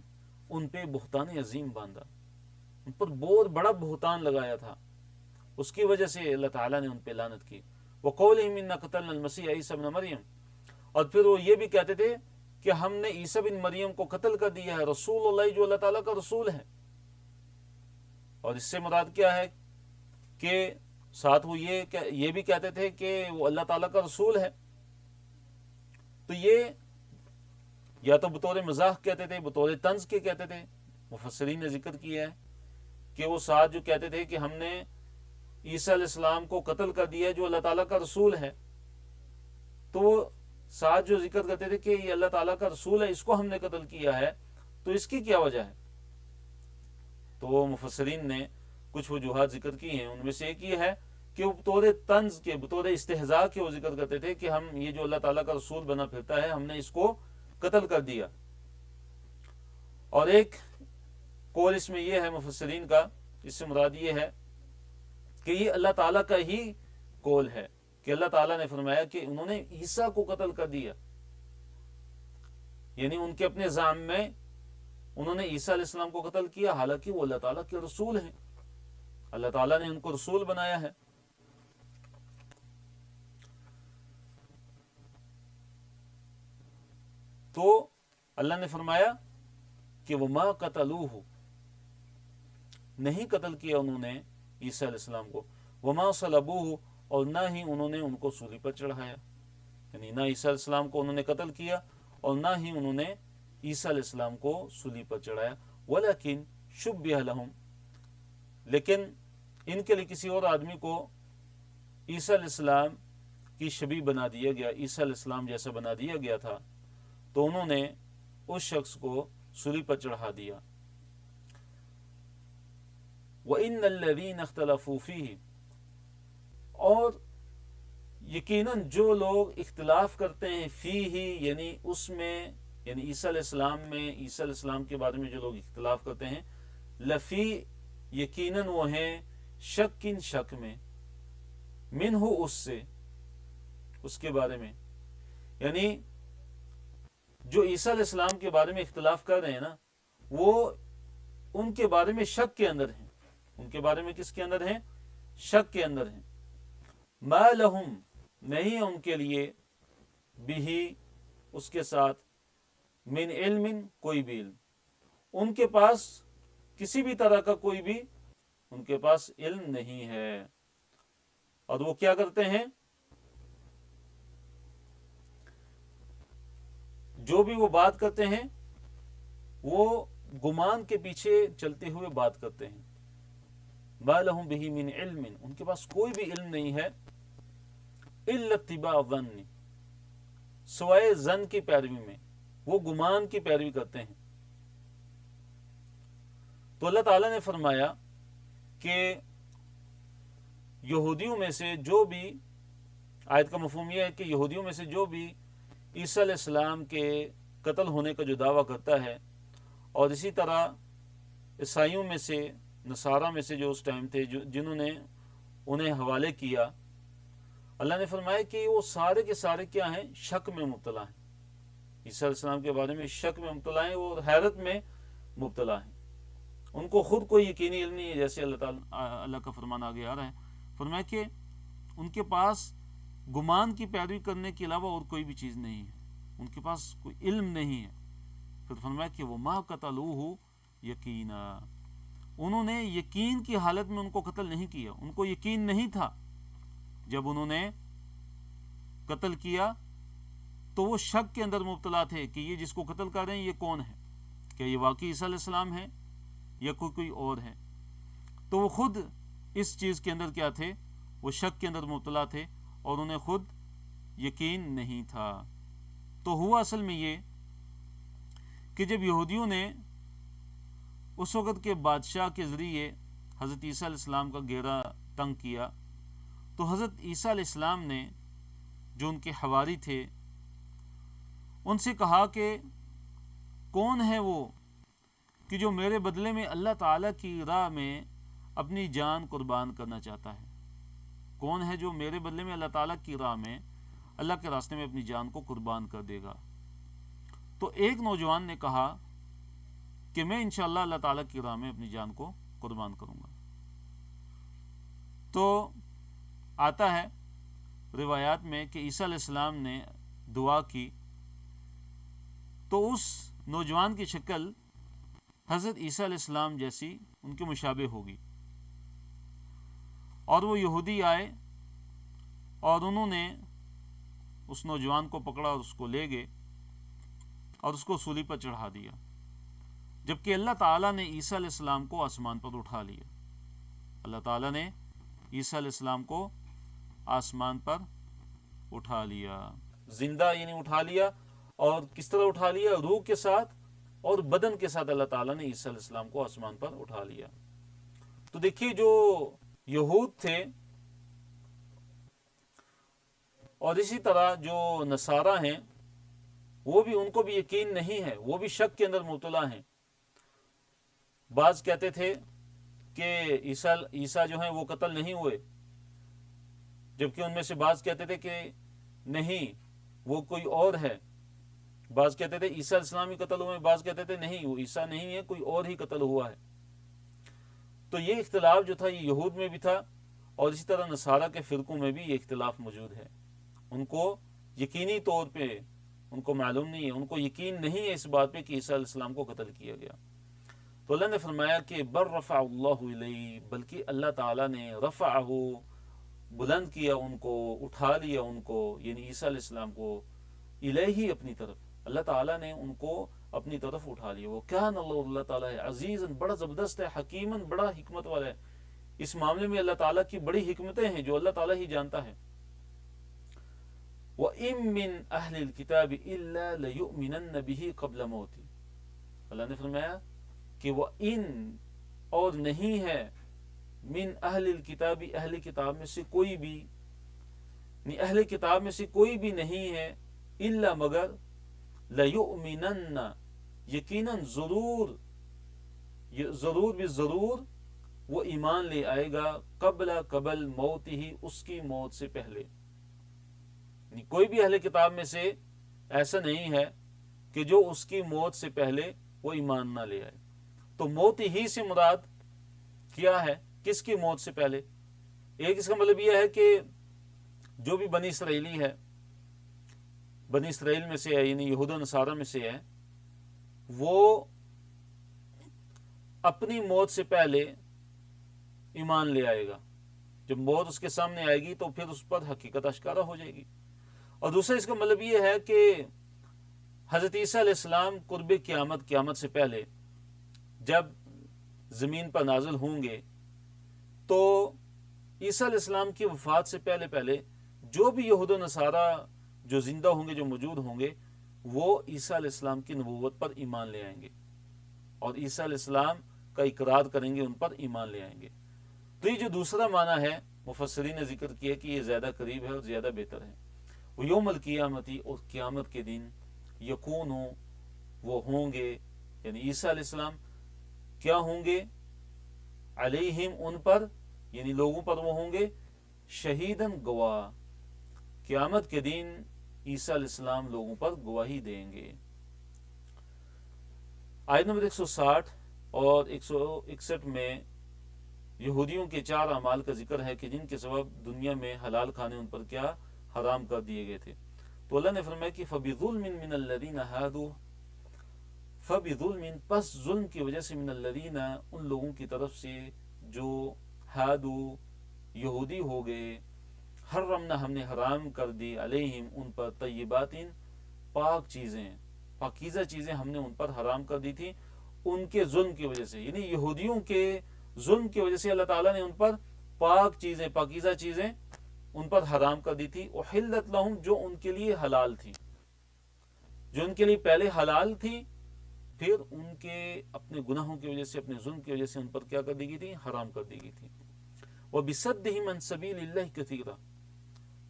ان پہ بہتان عظیم باندھا، ان پر بہت بڑا بہتان لگایا تھا، اس کی وجہ سے اللہ تعالیٰ نے ان پہ لعنت کی۔ وَقَوْلِهِمْ إِنَّا قَتَلْنَا الْمَسِيحَ عِيسَىٰ ابْنَ مریم، اور پھر وہ یہ بھی کہتے تھے کہ ہم نے عیسیٰ بن مریم کو قتل کر دیا ہے، رسول اللہ، جو اللہ تعالیٰ کا رسول ہے۔ اور اس سے مراد کیا ہے کہ ساتھ وہ یہ بھی کہتے تھے کہ وہ اللہ تعالیٰ کا رسول ہے۔ تو یہ یا تو بطور مزاح کہتے تھے، بطور طنز کے کہتے تھے۔ مفسرین نے ذکر کیا ہے کہ وہ ساتھ جو کہتے تھے کہ ہم نے عیسیٰ علیہ السلام کو قتل کر دیا ہے جو اللہ تعالیٰ کا رسول ہے، تو وہ ساتھ جو ذکر کرتے تھے کہ یہ اللہ تعالیٰ کا رسول ہے، اس کو ہم نے قتل کیا ہے، تو اس کی کیا وجہ ہے؟ تو مفسرین نے کچھ وجوہات ذکر کی ہیں، ان میں سے ایک یہ ہے کہ وہ بطور طنز کے، بطور استہزاء کے وہ ذکر کرتے تھے کہ ہم یہ جو اللہ تعالیٰ کا رسول بنا پھرتا ہے، ہم نے اس کو قتل کر دیا۔ اور ایک قول اس میں یہ ہے مفسرین کا، اس سے مراد یہ ہے کہ یہ اللہ تعالیٰ کا ہی قول ہے کہ اللہ تعالیٰ نے فرمایا کہ انہوں نے عیسیٰ کو قتل کر دیا، یعنی ان کے اپنے زعم میں انہوں نے عیسیٰ علیہ السلام کو قتل کیا، حالانکہ وہ اللہ تعالیٰ کے رسول ہیں، اللہ تعالیٰ نے ان کو رسول بنایا ہے۔ تو اللہ نے فرمایا کہ وما قتلوہ، نہیں قتل کیا انہوں نے عیسیٰ علیہ السلام کو، وما صلبوہ، اور نہ ہی انہوں نے ان کو سولی پر چڑھایا، یعنی نہ عیسیٰ علیہ السلام کو انہوں نے قتل کیا اور نہ ہی انہوں نے عیسیٰ علیہ السلام کو سولی پر چڑھایا، ولیکن شبہ لہم، لیکن ان کے لیے کسی اور آدمی کو عیسیٰ علیہ السلام کی شبیہ بنا دیا گیا، عیسیٰ علیہ السلام جیسا بنا دیا گیا تھا، تو انہوں نے اس شخص کو سولی پر چڑھا دیا۔ وَإِنَّ الَّذِينَ اخْتَلَفُوا فِيهِ، اور یقیناً جو لوگ اختلاف کرتے ہیں فیہ، یعنی اس میں، یعنی عیسیٰ علیہ السلام میں، عیسیٰ علیہ السلام کے بارے میں جو لوگ اختلاف کرتے ہیں، لفی، یقیناً وہ ہیں، شک شک میں، منہ اس سے، اس کے بارے میں، یعنی جو عیسیٰ علیہ السلام کے بارے میں اختلاف کر رہے ہیں نا، وہ ان کے بارے میں شک کے اندر ہیں، ان کے بارے میں کس کے اندر ہیں؟ شک کے اندر ہیں۔ ما لہم، نہیں ہے ان کے لیے، بھی، اس کے ساتھ، من علم، کوئی بھی علم، ان کے پاس کسی بھی طرح کا کوئی بھی ان کے پاس علم نہیں ہے۔ اور وہ کیا کرتے ہیں؟ جو بھی وہ بات کرتے ہیں وہ گمان کے پیچھے چلتے ہوئے بات کرتے ہیں۔ ما لہم بہ من علم، ان کے پاس کوئی بھی علم نہیں ہے، الا اتباع الظن، سوائے ظن کی پیروی میں، وہ گمان کی پیروی کرتے ہیں۔ تو اللہ تعالیٰ نے فرمایا کہ یہودیوں میں سے جو بھی، آیت کا مفہوم یہ ہے کہ یہودیوں میں سے جو بھی عیسیٰ علیہ السلام کے قتل ہونے کا جو دعویٰ کرتا ہے، اور اسی طرح عیسائیوں میں سے، نصارہ میں سے جو اس ٹائم تھے، جنہوں نے انہیں حوالے کیا، اللہ نے فرمایا کہ وہ سارے کے سارے کیا ہیں؟ شک میں مبتلا ہیں، عیسیٰ علیہ السلام کے بارے میں شک میں مبتلا ہیں، وہ حیرت میں مبتلا ہیں، ان کو خود کوئی یقینی علم نہیں ہے، جیسے اللہ کا فرمان آگے آ رہا ہے، فرمایا کہ ان کے پاس گمان کی پیروی کرنے کے علاوہ اور کوئی بھی چیز نہیں ہے، ان کے پاس کوئی علم نہیں ہے۔ پھر فرمایا کہ وہ ما قتلوہ یقینا، انہوں نے یقین کی حالت میں ان کو قتل نہیں کیا، ان کو یقین نہیں تھا، جب انہوں نے قتل کیا تو وہ شک کے اندر مبتلا تھے کہ یہ جس کو قتل کر رہے ہیں یہ کون ہے، کیا یہ واقعی عیسیٰ علیہ السلام ہے یا کوئی اور ہے؟ تو وہ خود اس چیز کے اندر کیا تھے؟ وہ شک کے اندر مبتلا تھے اور انہیں خود یقین نہیں تھا۔ تو ہوا اصل میں یہ کہ جب یہودیوں نے اس وقت کے بادشاہ کے ذریعے حضرت عیسیٰ علیہ السلام کا گھیرا تنگ کیا، تو حضرت عیسیٰ علیہ السلام نے جو ان کے حواری تھے ان سے کہا کہ کون ہے وہ کہ جو میرے بدلے میں اللہ تعالیٰ کی راہ میں اپنی جان قربان کرنا چاہتا ہے؟ کون ہے جو میرے بدلے میں اللہ تعالیٰ کی راہ میں، اللہ کے راستے میں اپنی جان کو قربان کر دے گا؟ تو ایک نوجوان نے کہا کہ میں انشاءاللہ اللہ تعالیٰ کی راہ میں اپنی جان کو قربان کروں گا۔ تو آتا ہے روایات میں کہ عیسیٰ علیہ السلام نے دعا کی تو اس نوجوان کی شکل حضرت عیسیٰ علیہ السلام جیسی ان کے مشابہ ہوگی، اور وہ یہودی آئے اور انہوں نے اس نوجوان کو پکڑا اور اس کو لے گئے اور اس کو سولی پر چڑھا دیا، جبکہ اللہ تعالیٰ نے عیسیٰ علیہ السلام کو آسمان پر اٹھا لیا۔ اللہ تعالیٰ نے عیسیٰ علیہ السلام کو آسمان پر اٹھا لیا، زندہ یعنی اٹھا لیا، اور کس طرح اٹھا لیا؟ روح کے ساتھ اور بدن کے ساتھ اللہ تعالیٰ نے عیسیٰ علیہ السلام کو آسمان پر اٹھا لیا۔ تو دیکھیے جو یہود تھے اور اسی طرح جو نصارہ ہیں، وہ بھی، ان کو بھی یقین نہیں ہے، وہ بھی شک کے اندر مبتلا ہیں۔ بعض کہتے تھے کہ عیسیٰ جو ہیں وہ قتل نہیں ہوئے، جبکہ ان میں سے بعض کہتے تھے کہ نہیں وہ کوئی اور ہے، بعض کہتے تھے عیسیٰ علیہ السلام ہی قتل ہوئے، بعض کہتے تھے نہیں وہ عیسیٰ نہیں ہے، کوئی اور ہی قتل ہوا ہے۔ تو یہ اختلاف جو تھا یہ یہود میں بھی تھا، اور اسی طرح نصارہ کے فرقوں میں بھی یہ اختلاف موجود ہے۔ ان کو یقینی طور پہ ان کو معلوم نہیں ہے، ان کو یقین نہیں ہے اس بات پہ کہ عیسیٰ علیہ السلام کو قتل کیا گیا۔ تو اللہ نے فرمایا کہ بر رفع اللہ علیہ، بلکہ اللہ تعالیٰ نے رفعہ بلند کیا ان کو، اٹھا لیا ان کو، یعنی عیسیٰ علیہ السلام کو، الیہ اپنی طرف، اللہ تعالیٰ نے ان کو اپنی طرف اٹھا لیا۔ وہ کان اللہ، اللہ تعالیٰ ہے عزیز، بڑا زبردست ہے، حکیم، بڑا حکمت والا ہے۔ اس معاملے میں اللہ تعالیٰ کی بڑی حکمتیں ہیں جو اللہ تعالیٰ ہی جانتا ہے۔ وَإِن مِّنْ أَهْلِ الْكِتَابِ إِلَّا لَيُؤْمِنَنَّ بِهِ قَبْلَ مَوْتِهِ، اللہ نے فرمایا کہ وہ ان، اور نہیں ہے، من اہل الکتاب، اہل کتاب میں سے کوئی بھی، اہل کتاب میں سے کوئی بھی نہیں ہے، الا مگر، لیؤمنن، یقیناً ضرور، ضرور بھی ضرور وہ ایمان لے آئے گا، قبل موت ہی، اس کی موت سے پہلے۔ یعنی کوئی بھی اہل کتاب میں سے ایسا نہیں ہے کہ جو اس کی موت سے پہلے وہ ایمان نہ لے آئے۔ تو موت ہی سے مراد کیا ہے؟ کس کی موت سے پہلے؟ ایک اس کا مطلب یہ ہے کہ جو بھی بنی اسرائیلی ہے، بنی اسرائیل میں سے ہے، یعنی یہود و نصارہ میں سے ہے، وہ اپنی موت سے پہلے ایمان لے آئے گا۔ جب موت اس کے سامنے آئے گی تو پھر اس پر حقیقت اشکارا ہو جائے گی۔ اور دوسرا اس کا مطلب یہ ہے کہ حضرت عیسیٰ علیہ السلام قرب قیامت سے پہلے جب زمین پر نازل ہوں گے تو عیسیٰ علیہ السلام کی وفات سے پہلے جو بھی یہود و نصارہ جو زندہ ہوں گے، جو موجود ہوں گے، وہ عیسیٰ علیہ السلام کی نبوت پر ایمان لے آئیں گے اور عیسیٰ علیہ السلام کا اقرار کریں گے، ان پر ایمان لے آئیں گے۔ تو یہ جو دوسرا معنی ہے مفسرین نے ذکر کیا کہ یہ زیادہ قریب ہے اور زیادہ بہتر ہے۔ وہ یوم القیامتی، اور قیامت کے دن، یکون ہوں، وہ ہوں گے، یعنی عیسیٰ علیہ السلام کیا ہوں گے؟ علیہم، ان پر، یعنی لوگوں پر وہ ہوں گے، شہیدن، گواہ۔ قیامت کے دن عیسیٰ علیہ السلام لوگوں پر گواہی دیں گے۔ آیت نمبر 160 اور 161 میں یہودیوں کے 4 اعمال کا ذکر ہے کہ جن کے سبب دنیا میں حلال کھانے ان پر کیا حرام کر دیے گئے تھے۔ تو اللہ نے فرمایا کہ فَبِظُلْمٍ مِّنَ الَّذِينَ هَادُوا، فَبِظُلْمٍ، پس ظلم کی وجہ سے، من الذین، ان لوگوں کی طرف سے جو ہادو، یہودی ہو گئے، حرمنا، ہم نے حرام کر دی، علیہم، ان پر، طیبات، پاک چیزیں، پاکیزہ چیزیں ہم نے ان پر حرام کر دی تھی ان کے ظلم کی وجہ سے، یعنی یہودیوں کے ظلم کی وجہ سے اللہ تعالیٰ نے ان پر پاک چیزیں، پاکیزہ چیزیں ان پر حرام کر دی تھی، احلت لہم، جو ان کے لیے حلال تھی، جو ان کے لیے پہلے حلال تھی، پھر ان کے اپنے گناہوں کی وجہ سے، اپنے ظلم کی وجہ سے ان پر کیا کر دی گئی تھی؟ حرام کر دی گئی تھی۔ وَبِصَدِّهِمْ عَنْ سَبِيلِ اللَّهِ كَثِيرًا،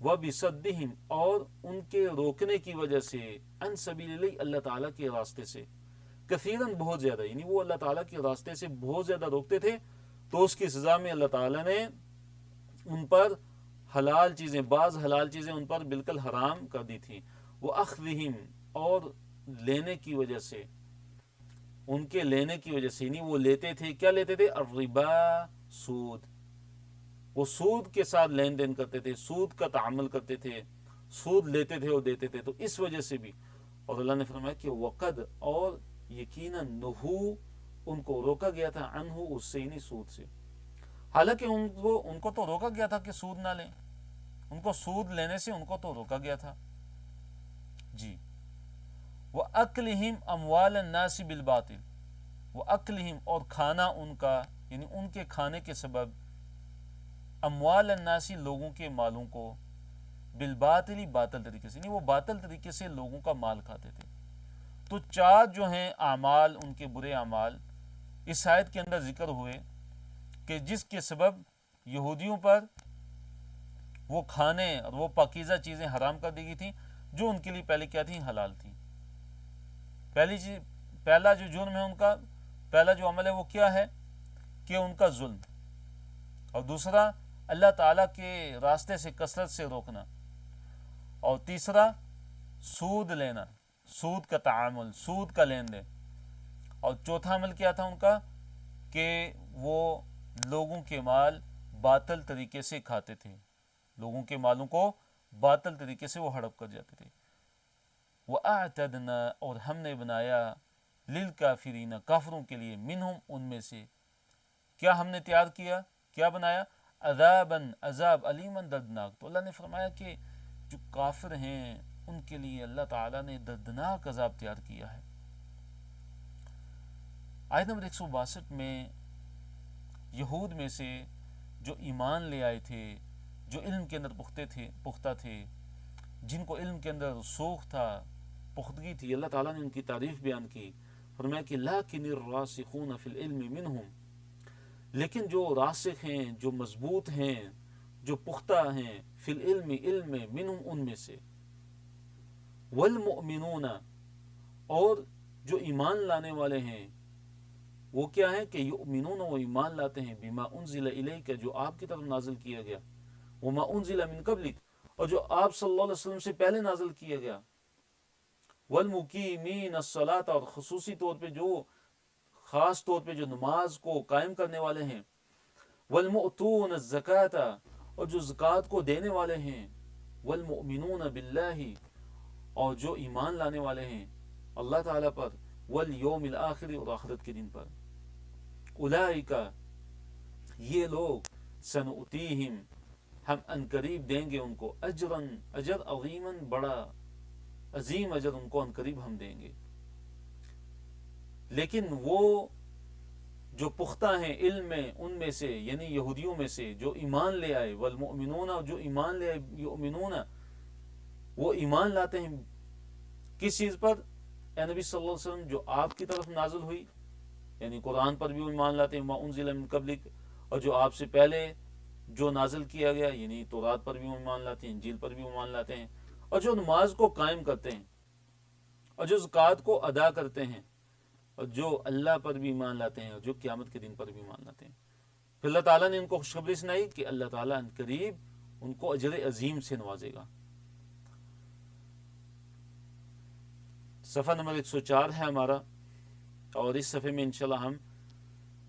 وَبِصَدِّهِمْ، اور ان کے روکنے کی وجہ سے، عن سبیل اللہ، اللہ تعالیٰ کے راستے سے، کثیراً، بہت زیادہ، یعنی وہ اللہ تعالیٰ کے راستے سے بہت زیادہ روکتے تھے، تو اس کی سزا میں اللہ تعالیٰ نے ان پر حلال چیزیں، بعض حلال چیزیں ان پر بالکل حرام کر دی تھی۔ وَأَخْذِهِمْ، اور لینے کی وجہ سے، ان کے لینے کی وجہ سے، یعنی وہ لیتے تھے، کیا لیتے تھے؟ الربا، سود، وہ سود کے ساتھ لین دین کرتے تھے، سود کا تعامل کرتے تھے، سود لیتے تھے اور دیتے تھے، تو اس وجہ سے بھی۔ اور اللہ نے فرمایا کہ وقد، اور یقیناً، نہو، ان کو روکا گیا تھا، عنہ، اس سے، یعنی سود سے، حالانکہ ان کو تو روکا گیا تھا کہ سود نہ لیں، ان کو سود لینے سے ان کو تو روکا گیا تھا جی۔ وَأَكْلِهِمْ أَمْوَالَ النَّاسِ بِالْبَاطِلِ، وَأَكْلِهِمْ، اور کھانا ان کا، یعنی ان کے کھانے کے سبب، اموال الناس، لوگوں کے مالوں کو، بالباطل، باطل طریقے سے، یعنی وہ باطل طریقے سے لوگوں کا مال کھاتے تھے۔ تو 4 جو ہیں اعمال، ان کے برے اعمال اس آیت کے اندر ذکر ہوئے کہ جس کے سبب یہودیوں پر وہ کھانے اور وہ پاکیزہ چیزیں حرام کر دی گئی تھیں جو ان کے لیے پہلے کیا تھیں؟ حلال تھیں۔ پہلا جو جرم ہے ان کا، پہلا جو عمل ہے وہ کیا ہے؟ کہ ان کا ظلم، اور دوسرا اللہ تعالیٰ کے راستے سے کثرت سے روکنا، اور تیسرا سود لینا، سود کا تعامل، سود کا لین دین، اور چوتھا عمل کیا تھا ان کا؟ کہ وہ لوگوں کے مال باطل طریقے سے کھاتے تھے، لوگوں کے مالوں کو باطل طریقے سے وہ ہڑپ کر جاتے تھے۔ وَأَعْتَدْنَا اور ہم نے بنایا لِلْكَافِرِينَ کافروں کے لیے منہم ان میں سے کیا ہم نے تیار کیا کیا بنایا عذاباً عذاب علیماً دردناک. تو اللہ نے فرمایا کہ جو کافر ہیں ان کے لیے اللہ تعالیٰ نے دردناک عذاب تیار کیا ہے. آیت نمبر 162 میں یہود میں سے جو ایمان لے آئے تھے جو علم کے اندر پختہ تھے جن کو علم کے اندر رسوخ تھا پختگی تھی اللہ تعالیٰ نے ان کی تعریف بیان کی. فرمایا کہ لَكِنِ الرَّاسِخُونَ فِي الْعِلْمِ مِنْهُمْ لیکن جو راسخ ہیں جو مضبوط ہیں جو پختہ ہیں فی العلم علم میں منہم ان میں سے والمؤمنون اور جو ایمان لانے والے ہیں وہ کیا ہیں کہ یؤمنون وہ ایمان لاتے ہیں بما انزل الیک جو آپ کی طرف نازل کیا گیا وما انزل من قبلک اور جو آپ صلی اللہ علیہ وسلم سے پہلے نازل کیا گیا والمقیمین الصلاۃ اور خصوصی طور پہ جو خاص طور پہ جو نماز کو قائم کرنے والے ہیں والمؤتون الزکاۃ اور جو زکوٰۃ کو دینے والے ہیں والمؤمنون باللہ اور جو ایمان لانے والے ہیں اللہ تعالیٰ پر والیوم الآخر اور آخرت کے دن پر اولئک یہ لوگ سنؤتیہم ہم انقریب دیں گے ان کو اجراً اجر عظیماً بڑا عظیم اجر ان کو انقریب ہم دیں گے. لیکن وہ جو پختہ ہیں علم میں ان میں سے یعنی یہودیوں میں سے جو ایمان لے آئے والمؤمنون جو ایمان لے آئے یؤمنون وہ ایمان لاتے ہیں کس چیز پر اے نبی صلی اللہ علیہ وسلم جو آپ کی طرف نازل ہوئی یعنی قرآن پر بھی ایمان لاتے ہیں ما انزل من قبلک اور جو آپ سے پہلے جو نازل کیا گیا یعنی تورات پر بھی ایمان لاتے ہیں انجیل پر بھی ایمان لاتے ہیں اور جو نماز کو قائم کرتے ہیں اور جو زکوٰۃ کو ادا کرتے ہیں اور جو اللہ پر بھی ایمان لاتے ہیں اور جو قیامت کے دن پر بھی ایمان لاتے ہیں. پھر اللہ تعالیٰ نے ان کو خوشخبری سنائی کہ اللہ تعالیٰ ان قریب ان کو اجر عظیم سے نوازے گا. صفحہ نمبر 104 ہے ہمارا اور اس صفحے میں انشاءاللہ ہم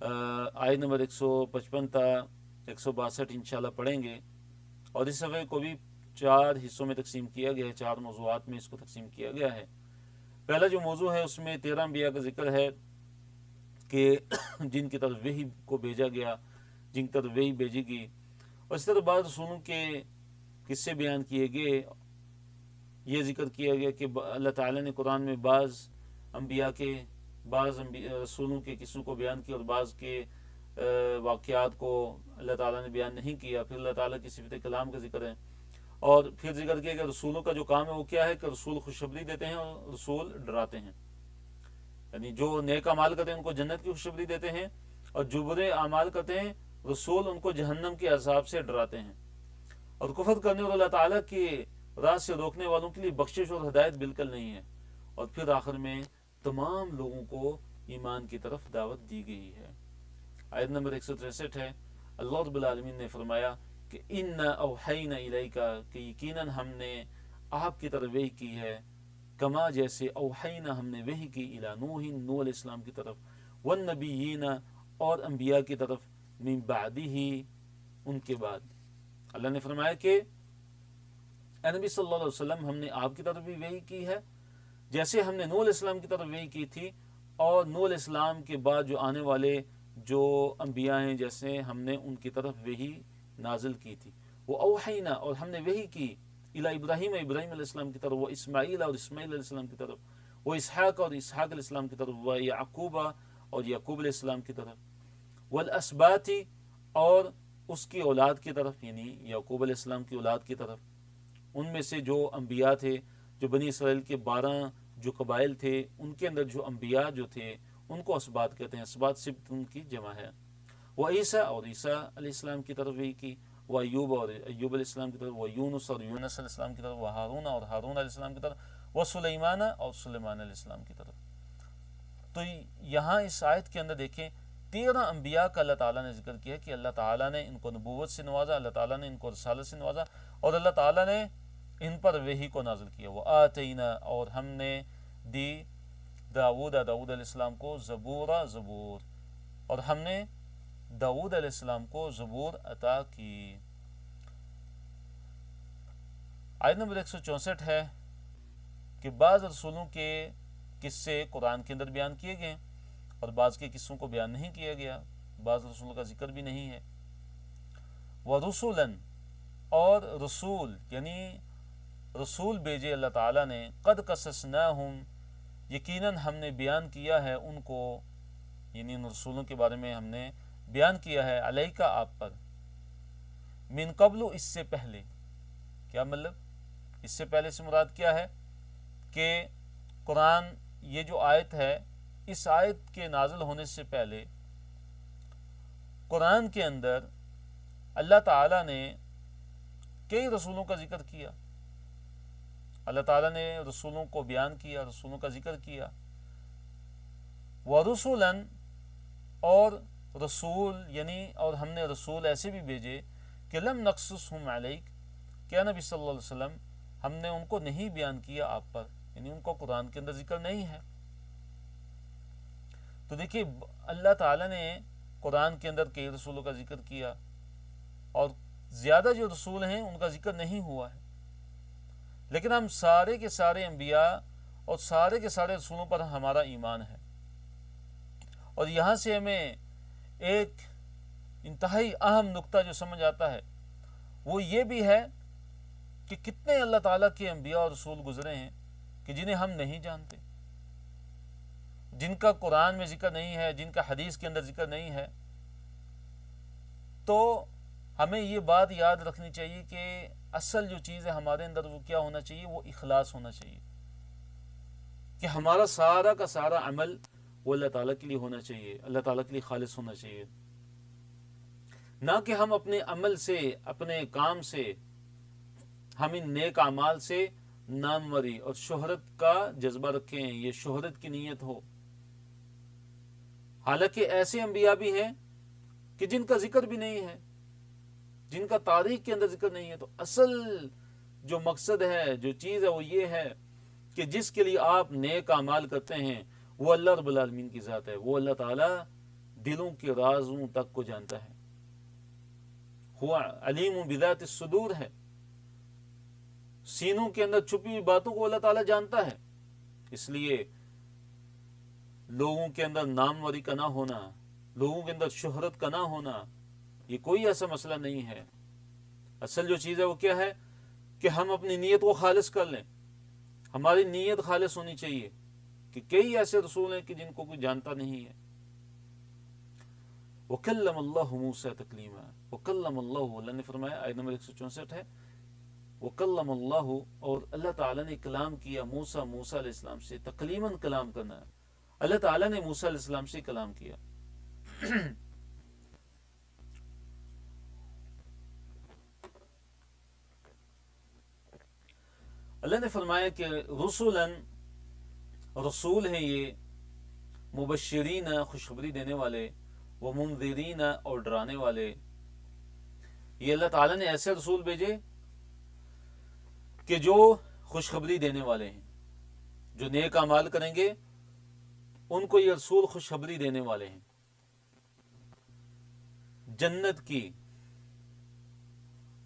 آیت نمبر 155 تا 162 انشاءاللہ پڑھیں گے. اور اس صفحے کو بھی 4 حصوں میں تقسیم کیا گیا ہے 4 موضوعات میں اس کو تقسیم کیا گیا ہے. پہلا جو موضوع ہے اس میں 13 انبیاء کا ذکر ہے کہ جن کی طرف وحی کو بھیجا گیا جن کی طرف وحی بھیجی گئی اور اس طرح بعض رسولوں کے قصے بیان کیے گئے. یہ ذکر کیا گیا کہ اللہ تعالیٰ نے قرآن میں بعض انبیاء کے بعض رسولوں کے قصوں کو بیان کیا اور بعض کے واقعات کو اللہ تعالیٰ نے بیان نہیں کیا. پھر اللہ تعالیٰ کی صفت کلام کا ذکر ہے اور پھر ذکر کیا کہ رسولوں کا جو کام ہے وہ کیا ہے کہ رسول خوشخبری دیتے ہیں اور رسول ڈراتے ہیں. یعنی جو نیک اعمال کرتے ہیں ان کو جنت کی خوشخبری دیتے ہیں اور جو برے اعمال کرتے ہیں رسول ان کو جہنم کے عذاب سے ڈراتے ہیں. اور کفر کرنے اور اللہ تعالیٰ کی راہ سے روکنے والوں کے لیے بخشش اور ہدایت بالکل نہیں ہے. اور پھر آخر میں تمام لوگوں کو ایمان کی طرف دعوت دی گئی ہے. آیت نمبر 163 ہے. اللہ رب العالمین نے فرمایا کہ اِنَّا أَوْحَيْنَا إِلَيْكَ کہ یقیناً ہم نے آپ کی طرف وحی کی ہے کما جیسے اوحینا ہم نے وحی کی الی نوح نوح علیہ السلام کی طرف والنبیین اور انبیاء کی طرف من بعدہ ان کے بعد. اللہ نے فرمایا کہ اے نبی صلی اللہ علیہ وسلم ہم نے آپ کی طرف بھی وحی کی ہے جیسے ہم نے نوح علیہ السلام کی طرف وحی کی تھی اور نوح علیہ السلام کے بعد جو آنے والے جو انبیاء ہیں جیسے ہم نے ان کی طرف وحی نازل کی تھی. وہ اوحینا اور ہم نے وحی کی الی ابراہیم ابراہیم علیہ السلام کی طرف وہ اسماعیل اور اسماعیل علیہ السلام کی طرف وہ اسحاق اور اسحاق علیہ السلام کی طرف وہ یعقوب اور یعقوب علیہ السلام کی طرف والاسباط اور اس کی اولاد کی طرف یعنی یعقوب علیہ السلام کی اولاد کی طرف. ان میں سے جو انبیاء تھے جو بنی اسرائیل کے 12 جو قبائل تھے ان کے اندر جو انبیاء جو تھے ان کو اسباط کہتے ہیں. اسباط سبت ان کی جمع ہے. وہ عیسیٰ اور عیسیٰ علیہ السلام کی طرف وحی کی وہ ایوب اور ایوب علیہ السلام کی طرف وہ یونس اور یونس علیہ السلام کی طرف وہ ہارون اور ہارون علیہ السلام کی طرف وہ سلیمان اور سلیمان علیہ السلام کی طرف. تو یہاں اس آیت کے اندر دیکھیں 13 انبیاء کا اللہ تعالیٰ نے ذکر کیا کہ اللہ تعالیٰ نے ان کو نبوت سے نوازا اللہ تعالیٰ نے ان کو رسالت سے نوازا اور اللہ تعالیٰ نے ان پر وحی کو نازل کیا. وہ آتینا اور ہم نے دی داود علیہ السلام کو زبور اور ہم نے داود علیہ السلام کو زبور عطا کی. آیت نمبر 164 ہے کہ بعض رسولوں کے قصے قرآن کے اندر بیان کیے گئے اور بعض کے قصوں کو بیان نہیں کیا گیا، بعض رسولوں کا ذکر بھی نہیں ہے۔ وَرُسُلًا، اور رسول یعنی رسول بھیجے اللہ تعالیٰ نے، قد قصصناہم، یقیناً ہم نے بیان کیا ہے ان کو، یعنی ان رسولوں کے بارے میں ہم نے بیان کیا ہے، علیکا، آپ پر، من قبل، اس سے پہلے۔ کیا مطلب؟ اس سے پہلے سے مراد کیا ہے کہ قرآن، یہ جو آیت ہے، اس آیت کے نازل ہونے سے پہلے قرآن کے اندر اللہ تعالیٰ نے کئی رسولوں کا ذکر کیا، اللہ تعالیٰ نے رسولوں کو بیان کیا، رسولوں کا ذکر کیا۔ وَرُسُلًا، اور رسول یعنی اور ہم نے رسول ایسے بھی بھیجے کہ لم نقصصہم علیک، کیا نبی صلی اللہ علیہ وسلم ہم نے ان کو نہیں بیان کیا آپ پر، یعنی ان کو قرآن کے اندر ذکر نہیں ہے۔ تو دیکھیے اللہ تعالیٰ نے قرآن کے اندر کئی رسولوں کا ذکر کیا اور زیادہ جو رسول ہیں ان کا ذکر نہیں ہوا ہے، لیکن ہم سارے کے سارے انبیاء اور سارے کے سارے رسولوں پر ہمارا ایمان ہے۔ اور یہاں سے ہمیں ایک انتہائی اہم نقطہ جو سمجھ آتا ہے وہ یہ بھی ہے کہ کتنے اللہ تعالیٰ کے انبیاء اور رسول گزرے ہیں کہ جنہیں ہم نہیں جانتے، جن کا قرآن میں ذکر نہیں ہے، جن کا حدیث کے اندر ذکر نہیں ہے۔ تو ہمیں یہ بات یاد رکھنی چاہیے کہ اصل جو چیز ہے ہمارے اندر وہ کیا ہونا چاہیے، وہ اخلاص ہونا چاہیے، کہ ہمارا سارا کا سارا عمل وہ اللہ تعالیٰ کے لیے ہونا چاہیے، اللہ تعالیٰ کے لیے خالص ہونا چاہیے، نہ کہ ہم اپنے عمل سے، اپنے کام سے، ہم ان نیک اعمال سے ناموری اور شہرت کا جذبہ رکھیں، یہ شہرت کی نیت ہو۔ حالانکہ ایسے انبیاء بھی ہیں کہ جن کا ذکر بھی نہیں ہے، جن کا تاریخ کے اندر ذکر نہیں ہے۔ تو اصل جو مقصد ہے، جو چیز ہے، وہ یہ ہے کہ جس کے لیے آپ نیک اعمال کرتے ہیں وہ اللہ رب العالمین کی ذات ہے، وہ اللہ تعالیٰ دلوں کے رازوں تک کو جانتا ہے، ہوا علیم بذات الصدور ہے، سینوں کے اندر چھپی ہوئی باتوں کو اللہ تعالیٰ جانتا ہے۔ اس لیے لوگوں کے اندر ناموری کا نہ ہونا، لوگوں کے اندر شہرت کا نہ ہونا، یہ کوئی ایسا مسئلہ نہیں ہے۔ اصل جو چیز ہے وہ کیا ہے کہ ہم اپنی نیت کو خالص کر لیں، ہماری نیت خالص ہونی چاہیے، کہ کئی ایسے رسول ہیں کہ جن کو کوئی جانتا نہیں ہے۔ وَكَلَّمَ اللَّهُ مُوسَىٰ تَكْلِيمًا، وَكَلَّمَ اللَّهُ، اللہ نے فرمایا، آیت نمبر 164 ہے، وَكَلَّمَ اللَّهُ، اور اللہ تعالیٰ نے کلام کیا موسیٰ علیہ السلام سے، تکلیماً کلام کرنا ہے، اللہ تعالیٰ نے موسیٰ علیہ السلام سے کلام کیا۔ اللہ نے فرمایا کہ رسولاً، رسول ہیں یہ، مبشرین، خوشخبری دینے والے، ومنذرین، اور ڈرانے والے۔ یہ اللہ تعالیٰ نے ایسے رسول بھیجے کہ جو خوشخبری دینے والے ہیں، جو نیک اعمال کریں گے ان کو یہ رسول خوشخبری دینے والے ہیں، جنت کی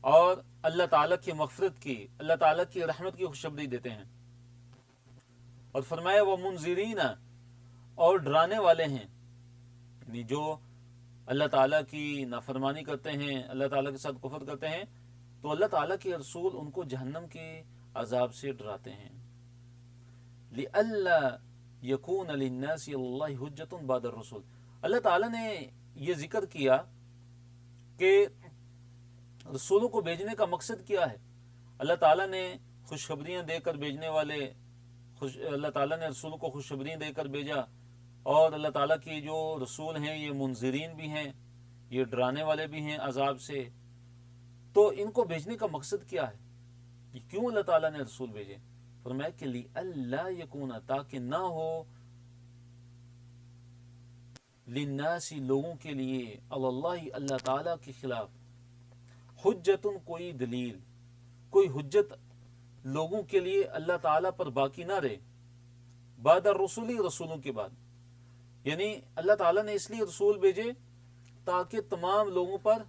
اور اللہ تعالیٰ کی مغفرت کی، اللہ تعالیٰ کی رحمت کی خوشخبری دیتے ہیں۔ اور فرمایا وہ منذرین، اور ڈرانے والے ہیں، یعنی جو اللہ تعالیٰ کی نافرمانی کرتے ہیں، اللہ تعالیٰ کے ساتھ کفر کرتے ہیں، تو اللہ تعالیٰ کے رسول ان کو جہنم کے عذاب سے ڈراتے ہیں۔ لِأَلَّا يَكُونَ لِلنَّاسِ عَلَى اللَّهِ حُجَّةٌ بَعْدَ الرُّسُلِ، اللہ تعالیٰ نے یہ ذکر کیا کہ رسولوں کو بھیجنے کا مقصد کیا ہے۔ اللہ تعالیٰ نے خوشخبریاں دے کر بھیجنے والے، اللہ تعالیٰ نے رسولوں کو خوشخبریاں دے کر بھیجا، اور اللہ تعالیٰ کی جو رسول ہیں یہ منذرین بھی ہیں، یہ ڈرانے والے بھی ہیں عذاب سے۔ تو ان کو بھیجنے کا مقصد کیا ہے، کہ کیوں اللہ تعالیٰ نے رسول بھیجے؟ فرمایا کہ لِأَلَّا يَكُونَ، تاکہ نہ ہو لِلنَّاسِ، لوگوں کے لیے، عَلَى اللَّهِ، اللہ تعالیٰ کے خلاف، حجتن، کوئی دلیل، کوئی حجت لوگوں کے لیے اللہ تعالیٰ پر باقی نہ رہے، بعد الرسول، رسولوں کے بعد۔ یعنی اللہ تعالیٰ نے اس لیے رسول بھیجے تاکہ تمام لوگوں پر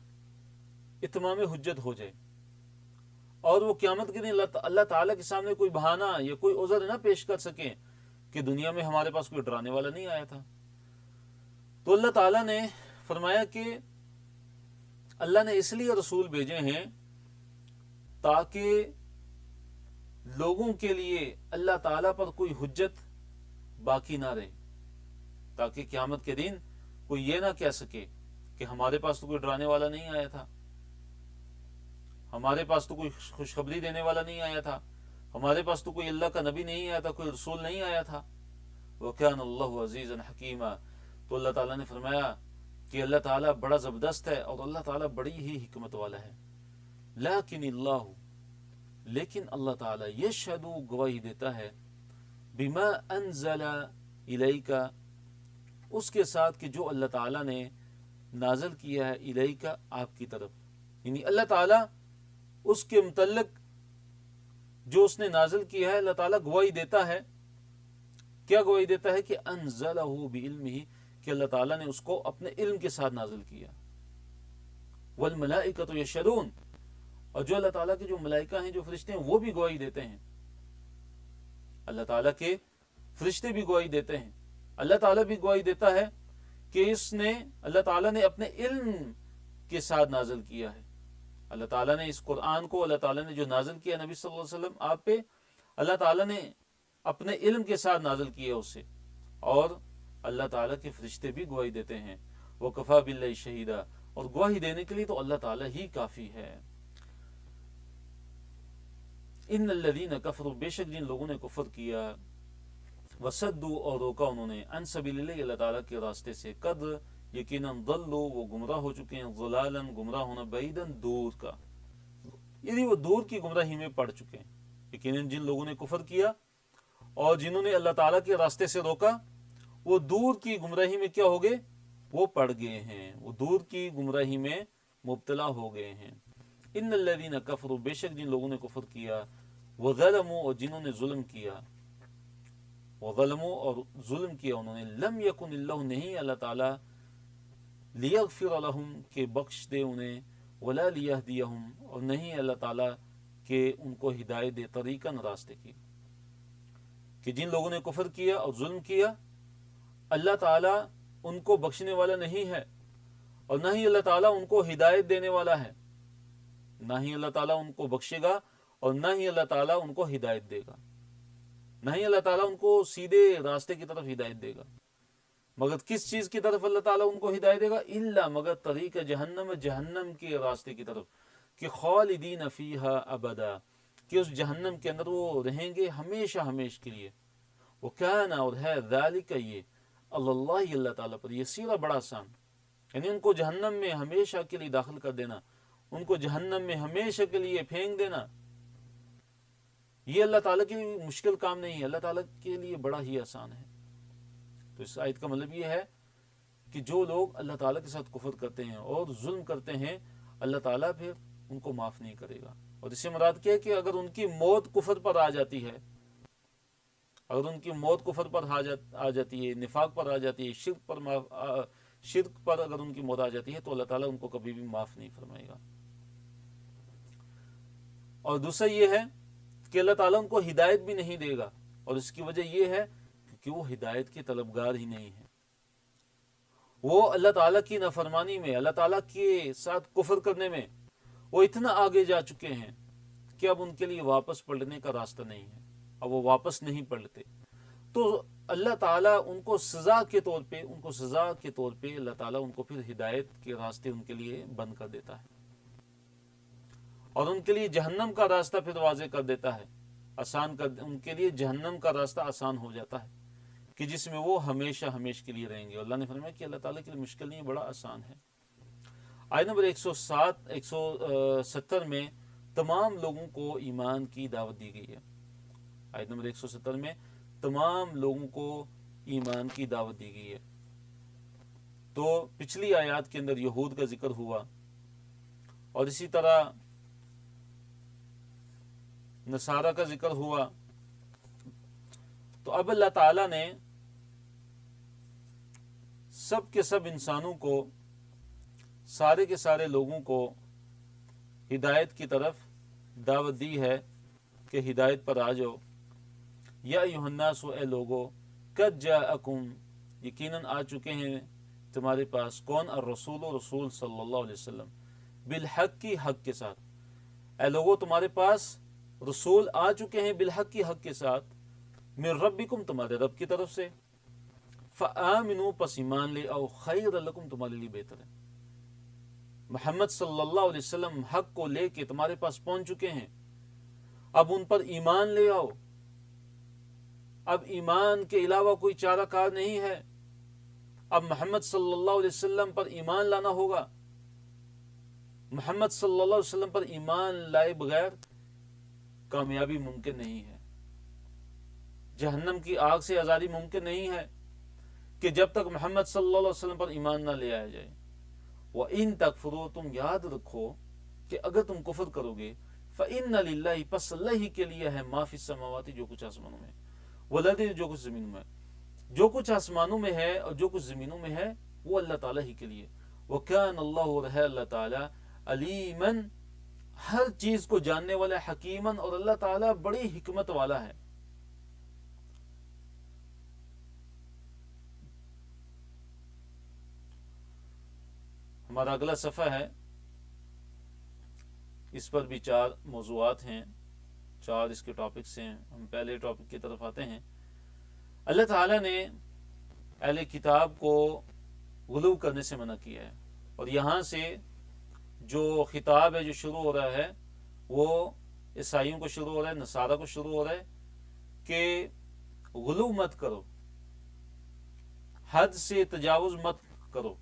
اتمام حجت ہو جائے، اور وہ قیامت کے دن اللہ تعالیٰ کے سامنے کوئی بہانہ یا کوئی عذر نہ پیش کر سکیں کہ دنیا میں ہمارے پاس کوئی ڈرانے والا نہیں آیا تھا۔ تو اللہ تعالیٰ نے فرمایا کہ اللہ نے اس لیے رسول بھیجے ہیں تاکہ لوگوں کے لیے اللہ تعالیٰ پر کوئی حجت باقی نہ رہے، تاکہ قیامت کے دن کوئی یہ نہ کہہ سکے کہ ہمارے پاس تو کوئی ڈرانے والا نہیں آیا تھا، ہمارے پاس تو کوئی خوشخبری دینے والا نہیں آیا تھا، ہمارے پاس تو کوئی اللہ کا نبی نہیں آیا تھا، کوئی رسول نہیں آیا تھا۔ وَكَانَ اللَّهُ عَزِيزًا حَكِيمًا، تو اللہ تعالیٰ نے فرمایا کہ اللہ تعالیٰ بڑا زبردست ہے اور اللہ تعالیٰ بڑی ہی حکمت والا ہے۔ لیکن اللہ، لیکن اللہ تعالیٰ یشہد، گواہی دیتا ہے، بما انزل الیک، اس کے ساتھ کہ جو اللہ تعالیٰ نے نازل کیا ہے الیک، آپ کی طرف، یعنی اللہ تعالیٰ اس کے متعلق جو اس نے نازل کیا ہے اللہ تعالیٰ گواہی دیتا ہے۔ کیا گواہی دیتا ہے؟ کہ انزلہ بعلمہ، کہ اللہ تعالیٰ نے اس کو اپنے علم کے ساتھ نازل کیا۔ والملائکۃ یشہدون، اور جو اللہ تعالیٰ کے جو ملائکہ ہیں، جو فرشتے ہیں، وہ بھی گواہی دیتے ہیں۔ اللہ تعالیٰ کے فرشتے بھی گواہی دیتے ہیں، اللہ تعالیٰ بھی گواہی دیتا ہے کہ اس نے، اللہ تعالیٰ نے اپنے علم کے ساتھ نازل کیا ہے۔ اللہ تعالیٰ نے اس قرآن کو، اللہ تعالیٰ نے جو نازل کیا نبی صلی اللہ علیہ وسلم آپ پہ، اللہ تعالیٰ نے اپنے علم کے ساتھ نازل کیا اسے، اور اللہ تعالیٰ کے فرشتے بھی گواہی دیتے ہیں۔ وَكَفَى بِاللَّهِ شَهِيدًا، اور گواہی دینے کے لیے تو اللہ تعالیٰ ہی کافی ہے۔ ان الذین کفروا، بے شک جن لوگوں نے کفر کیا، وصدوا، اور روکا انہوں نے، عن سبیل اللہ، اللہ تعالیٰ کے راستے سے، قد، یقیناً، ضلوا، وہ گمراہ ہو چکے ہیں، ضلالا، گمراہ ہونا، بعیداً، دور کا، یعنی وہ دور کی گمراہی میں پڑ چکے ہیں۔ یقیناً جن لوگوں نے کفر کیا اور جنہوں نے اللہ تعالیٰ کے راستے سے روکا، وہ دور کی گمراہی میں کیا ہو گئے؟ وہ پڑ گئے ہیں، وہ دور کی گمراہی میں مبتلا ہو گئے ہیں۔ ان الذین کفروا، بے شک جن لوگوں نے کفر کیا، وظلموا، اور جنہوں نے ظلم کیا، وظلموا، اور ظلم کیا انہوں نے، لم یکن اللہ، نہیں اللہ تعالیٰ، لیغفر لہم، کہ بخش دے انہیں، ولا لیہدیہم، اور نہیں اللہ تعالیٰ کہ ان کو ہدایت دے، طریقاً، راستے کی۔ کہ جن لوگوں نے کفر کیا اور ظلم کیا، اللہ تعالیٰ ان کو بخشنے والا نہیں ہے، اور نہ ہی اللہ تعالیٰ ان کو ہدایت دینے والا ہے، نہ ہی اللہ تعالیٰ ان کو بخشے گا اور نہ ہی اللہ تعالیٰ ان کو ہدایت دے گا، نہ ہی اللہ تعالیٰ ان کو سیدھے راستے کی طرف ہدایت دے گا۔ مگر کس چیز کی طرف اللہ تعالیٰ ان کو ہدایت دے گا؟ الا، مگر طریق جہنم، جہنم کے راستے کی طرف، کہ خالدین فیہا ابدا، کہ اس جہنم کے اندر وہ رہیں گے ہمیشہ ہمیش کے لیے۔ وکان، اور ہے، ذالک، یہ، اللہ، اللہ تعالیٰ پر یسیرا، بڑا آسان، یعنی ان کو جہنم میں ہمیشہ کے لیے داخل کر دینا، ان کو جہنم میں ہمیشہ کے لیے پھینک دینا، یہ اللہ تعالیٰ کے لیے مشکل کام نہیں ہے، اللہ تعالیٰ کے لیے بڑا ہی آسان ہے۔ تو اس آیت کا مطلب یہ ہے کہ جو لوگ اللہ تعالیٰ کے ساتھ کفر کرتے ہیں اور ظلم کرتے ہیں، اللہ تعالیٰ پھر ان کو معاف نہیں کرے گا۔ اور اس سے مراد کیا ہے کہ اگر ان کی موت کفر پر آ جاتی ہے، اگر ان کی موت کفر پر آ جاتی ہے، نفاق پر آ جاتی ہے، شرک پر اگر ان کی موت آ جاتی ہے، تو اللہ تعالیٰ ان کو کبھی بھی معاف نہیں فرمائے گا۔ اور دوسرا یہ ہے کہ اللہ تعالیٰ ان کو ہدایت بھی نہیں دے گا، اور اس کی وجہ یہ ہے کہ وہ ہدایت کے طلبگار ہی نہیں ہیں، وہ اللہ تعالیٰ کی نافرمانی میں، اللہ تعالیٰ کے ساتھ کفر کرنے میں وہ اتنا آگے جا چکے ہیں کہ اب ان کے لیے واپس پلٹنے کا راستہ نہیں ہے، اب وہ واپس نہیں پلٹتے۔ تو اللہ تعالیٰ ان کو سزا کے طور پہ اللہ تعالیٰ ان کو پھر ہدایت کے راستے ان کے لیے بند کر دیتا ہے، اور ان کے لیے جہنم کا راستہ پھر واضح کر دیتا ہے، ان کے لیے جہنم کا راستہ آسان ہو جاتا ہے، کہ جس میں وہ ہمیشہ ہمیش کے لیے رہیں گے۔ اللہ نے فرمایا کہ اللہ تعالیٰ کے لیے مشکل نہیں، بڑا آسان ہے۔ آیت نمبر 170 میں تمام لوگوں کو ایمان کی دعوت دی گئی ہے۔ آیت نمبر 170 میں تمام لوگوں کو ایمان کی دعوت دی گئی ہے۔ تو پچھلی آیات کے اندر یہود کا ذکر ہوا، اور اسی طرح نصارہ کا ذکر ہوا۔ تو اب اللہ تعالیٰ نے سب کے سب انسانوں کو، سارے کے سارے لوگوں کو ہدایت کی طرف دعوت دی ہے کہ ہدایت پر آ جاؤ۔ یا ایھا الناس، اے لوگو، قد جاءکم، یقیناً آ چکے ہیں تمہارے پاس، کون؟ الرسول، رسول صلی اللہ علیہ وسلم، بالحق کی حق کے ساتھ۔ اے لوگو تمہارے پاس رسول آ چکے ہیں بالحق کی حق کے ساتھ، من ربکم، تمہارے رب کی طرف سے، فآمنوا، پس ایمان لے آؤ، خیر لکم، تمہارے لیے بہتر ہے۔ محمد صلی اللہ علیہ وسلم حق کو لے کے تمہارے پاس پہنچ چکے ہیں، اب ان پر ایمان لے آؤ۔ اب ایمان کے علاوہ کوئی چارہ کار نہیں ہے، اب محمد صلی اللہ علیہ وسلم پر ایمان لانا ہوگا۔ محمد صلی اللہ علیہ وسلم پر ایمان لائے بغیر کامیابی ممکن نہیں ہے، جہنم کی آگ سے آزادی ممکن نہیں ہے کہ جب تک محمد صلی اللہ علیہ وسلم پر ایمان نہ لے آیا جائے۔ وَإِن تَكْفُرُوا، تم یاد رکھو کہ اگر تم کفر کرو گے، فَإِنَّ لِلَّهِ، پس اللہ ہی کے لیے ہے، مَا فِي السَّمَاوَاتِ، جو کچھ آسمانوں میں، وَالْأَرْضِ، جو کچھ زمینوں میں، جو کچھ آسمانوں میں ہے اور جو کچھ زمینوں میں ہے وہ اللہ تعالیٰ ہی کے لیے۔ وَكَانَ اللَّهُ، رہے اللہ تعالیٰ، علیماً، ہر چیز کو جاننے والا، حکیماً، اور اللہ تعالیٰ بڑی حکمت والا ہے۔ ہمارا اگلا صفحہ ہے، اس پر بھی 4 موضوعات ہیں، 4 اس کے ٹاپکس ہیں۔ ہم پہلے ٹاپک کی طرف آتے ہیں۔ اللہ تعالیٰ نے اہل کتاب کو غلو کرنے سے منع کیا ہے، اور یہاں سے جو خطاب ہے جو شروع ہو رہا ہے وہ عیسائیوں کو شروع ہو رہا ہے، نصارہ کو شروع ہو رہا ہے کہ غلو مت کرو، حد سے تجاوز مت کرو۔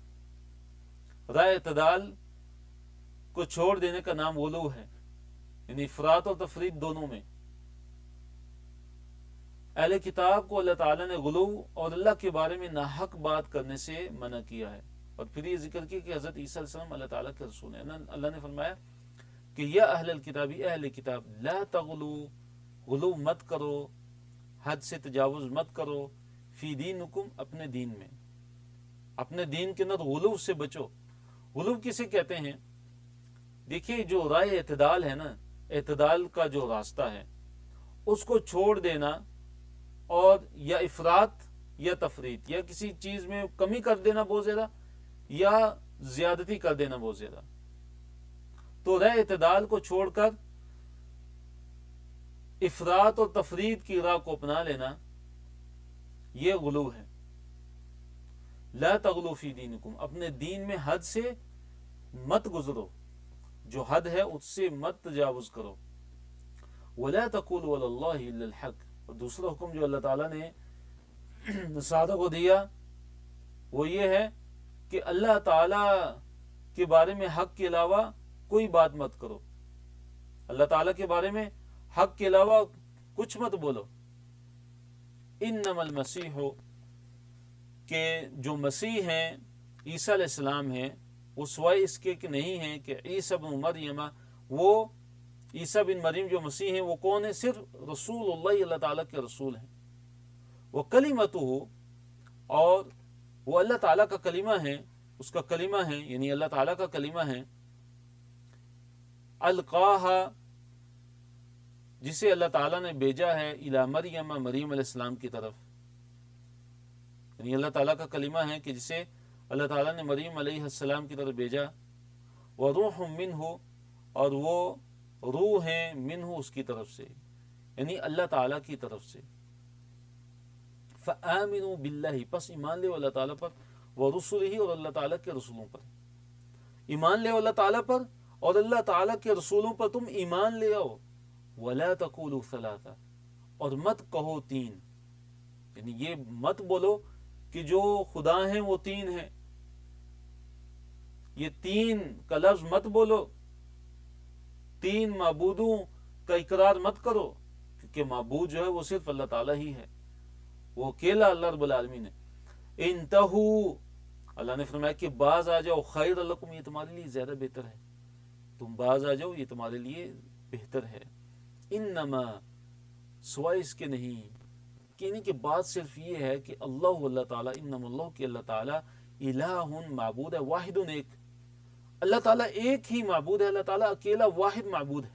رائے اعتدال کو چھوڑ دینے کا نام غلو ہے، یعنی افراط اور تفریط دونوں میں۔ اہل کتاب کو اللہ تعالیٰ نے غلو اور اللہ کے بارے میں ناحق بات کرنے سے منع کیا ہے، اور پھر یہ ذکر کیا کہ حضرت عیسیٰ علیہ السلام اللہ تعالیٰ کے رسول ہیں۔ اللہ نے فرمایا کہ یا اہل الکتاب، اہل کتاب، لا تغلو، غلو مت کرو، حد سے تجاوز مت کرو، فی دینکم، اپنے دین میں، اپنے دین کے اندر غلو سے بچو۔ غلو کسے کہتے ہیں؟ دیکھیے جو رائے اعتدال ہے نا، اعتدال کا جو راستہ ہے اس کو چھوڑ دینا، اور یا افراط یا تفریط، یا کسی چیز میں کمی کر دینا بہت زیادہ، یا زیادتی کر دینا بہت زیادہ۔ تو رائے اعتدال کو چھوڑ کر افراط اور تفریط کی راہ کو اپنا لینا، یہ غلو ہے۔ لا تغلو فی دینکم، اپنے دین میں حد سے مت گزرو، جو حد ہے اس سے مت تجاوز کرو۔ ولا تقولوا علی اللہ الا الحق، اور دوسرا حکم جو اللہ تعالیٰ نے نصارہ کو دیا وہ یہ ہے کہ اللہ تعالیٰ کے بارے میں حق کے علاوہ کوئی بات مت کرو، اللہ تعالیٰ کے بارے میں حق کے علاوہ کچھ مت بولو۔ انما المسیح، کہ جو مسیح ہیں، عیسیٰ علیہ السلام ہیں، وہ سوائے اس کے کہ نہیں ہیں کہ عیسیٰ بن مریم، وہ عیسیٰ بن مریم جو مسیح ہیں وہ کون ہے؟ صرف رسول اللہ، اللہ تعالیٰ کے رسول ہیں۔ وہ کلمتہ، اور وہ اللہ تعالیٰ کا کلمہ ہے، اس کا کلمہ ہے، یعنی اللہ تعالیٰ کا کلمہ ہے، القاہا، جسے اللہ تعالیٰ نے بھیجا ہے، الی مریم، مریم علیہ السلام کی طرف، یعنی اللہ تعالیٰ کا کلمہ ہے کہ جسے اللہ تعالیٰ نے مریم علیہ السلام کی طرف بھیجا۔ وروح منہ، اور وہ روح ہیں، منہ، اس کی طرف سے، یعنی اللہ تعالیٰ کی طرف سے۔ فآمنوا باللہ، پس ایمان لے اللہ تعالیٰ پر، ورسلہ، اور اللہ تعالیٰ کے رسولوں پر۔ ایمان لے اللہ تعالیٰ پر اور اللہ تعالیٰ کے رسولوں پر تم ایمان لے آؤ۔ ولا تقولوا ثلاثہ، اور مت کہو 3، یعنی یہ مت بولو کہ جو خدا ہیں وہ 3 ہیں، یہ 3 کا لفظ مت بولو، 3 معبودوں کا اقرار مت کرو، کیونکہ معبود جو ہے وہ صرف اللہ تعالیٰ ہی ہے، وہ اکیلا اللہ رب العالمین ہے۔ انتہو، اللہ نے فرمایا کہ باز آ جاؤ، خیر لکم، یہ تمہارے لیے زیادہ بہتر ہے، تم باز آ جاؤ، یہ تمہارے لیے بہتر ہے۔ انما، سوائے اس کے نہیں، یعنی کہ بات صرف یہ ہے کہ اللہ تعالیٰ، انما اللہ، کہ اللہ تعالیٰ الہ، معبود ہے، واحد، ایک، اللہ تعالیٰ ایک ہی معبود ہے، اللہ تعالیٰ اکیلا واحد معبود ہے۔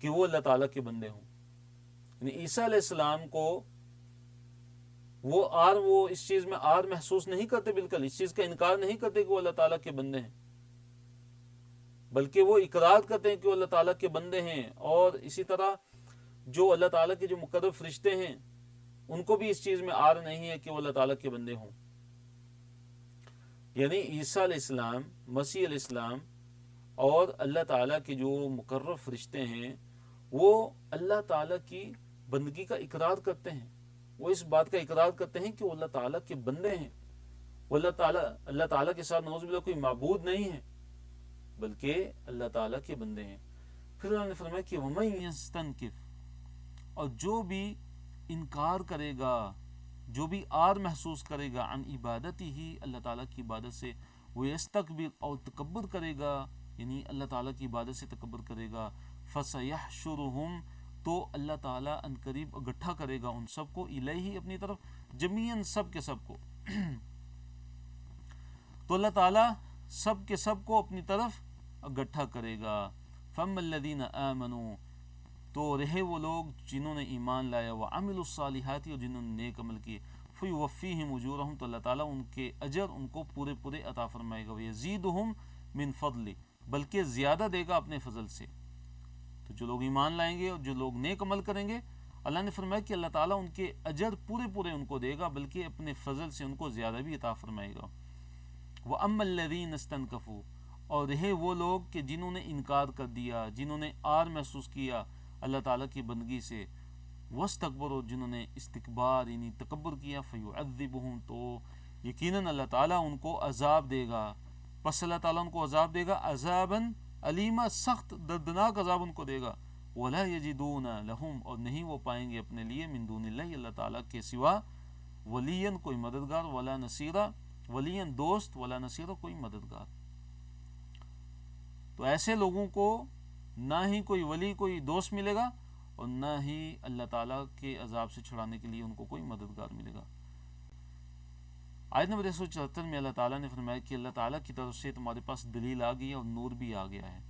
کہ وہ اللہ تعالیٰ کے بندے ہوں. یعنی عیسیٰ علیہ السلام کو وہ اس چیز میں آر محسوس نہیں کرتے، بالکل اس چیز کا انکار نہیں کرتے کہ وہ اللہ تعالیٰ کے بندے ہیں، بلکہ وہ اقرار کرتے ہیں کہ وہ اللہ تعالیٰ کے بندے ہیں. اور اسی طرح جو اللہ تعالیٰ کے جو مقرب فرشتے ہیں ان کو بھی اس چیز میں آر نہیں ہے کہ وہ اللہ تعالیٰ کے بندے ہوں. یعنی عیسیٰ علیہ السلام، مسیح علیہ السلام اور اللہ تعالیٰ کے جو مقرب فرشتے ہیں وہ اللہ تعالیٰ کی بندگی کا اقرار کرتے ہیں. وہ اس بات کا اقرار کرتے ہیں کہ وہ اللہ تعالیٰ کے بندے ہیں. وہ اللہ تعالیٰ کے ساتھ نعوذ باللہ کوئی معبود نہیں ہے، بلکہ اللہ تعالیٰ کے بندے ہیں. پھر اللہ نے فرمایا کہ وَمَن يَسْتَنْكِفْ، اور جو بھی انکار کرے گا، جو بھی آر محسوس کرے گا، عن عبادتی ہی اللہ تعالیٰ کی عبادت سے، وہ یستکبر اور تکبر کرے گا، یعنی اللہ تعالیٰ کی عبادت سے تکبر کرے گا، فَسَيَحْشُرُهُمْ، تو اللہ تعالیٰ ان قریب اکٹھا کرے گا ان سب کو، الیہ اپنی طرف، جمیعاً سب کے سب کو. تو اللہ تعالیٰ سب کے سب کو اپنی طرف اکٹھا کرے گا. فَأَمَّا الَّذِينَ آمَنُوا، تو رہے وہ لوگ جنہوں نے ایمان لایا، وَعَمِلُوا الصَّالِحَاتِ، اور جنہوں نے نیک عمل کیے، فَيُوَفِّيهِمْ أُجُورَهُمْ، تو اللہ تعالیٰ ان کے اجر ان کو پورے پورے عطا فرمائے گا، وَيَزِيدُهُمْ مِنْ فَضْلِ، بلکہ زیادہ دے گا اپنے فضل سے. تو جو لوگ ایمان لائیں گے اور جو لوگ نیک عمل کریں گے، اللہ نے فرمایا کہ اللہ تعالیٰ ان کے اجر پورے پورے ان کو دے گا، بلکہ اپنے فضل سے ان کو زیادہ بھی عطا فرمائے گا. وَأَمَّا الَّذِينَ اسْتَنْكَفُوا، اور رہے وہ لوگ کہ جنہوں نے انکار کر دیا، جنہوں نے آر محسوس کیا اللہ تعالیٰ کی بندگی سے، وَاسْتَكْبَرُوا، جنہوں نے استکبار یعنی تکبر کیا، فَيُعَذِّبُهُمْ، تو یقیناً اللہ تعالیٰ ان کو عذاب دے گا. پس اللہ تعالیٰ ان کو عذاب دے گا، عذاباً علیما، سخت دردناک عذاب ان کو دے گا. وَلَا يَجِدُونَ لَهُمْ، اور نہیں وہ پائیں گے اپنے لیے، من دون اللہ، اللہ تعالیٰ کے سوا، ولیاً کوئی مددگار، ولا نصیرا، ولیاً دوست، ولا نصیرا کوئی مددگار. تو ایسے لوگوں کو نہ ہی کوئی ولی کوئی دوست ملے گا، اور نہ ہی اللہ تعالیٰ کے عذاب سے چھڑانے کے لیے ان کو کوئی مددگار ملے گا. آیت نمبر 174 میں اللہ تعالیٰ نے فرمایا کہ اللہ تعالیٰ کی طرف سے تمہارے پاس دلیل آ گئی ہے اور نور بھی آ گیا ہے.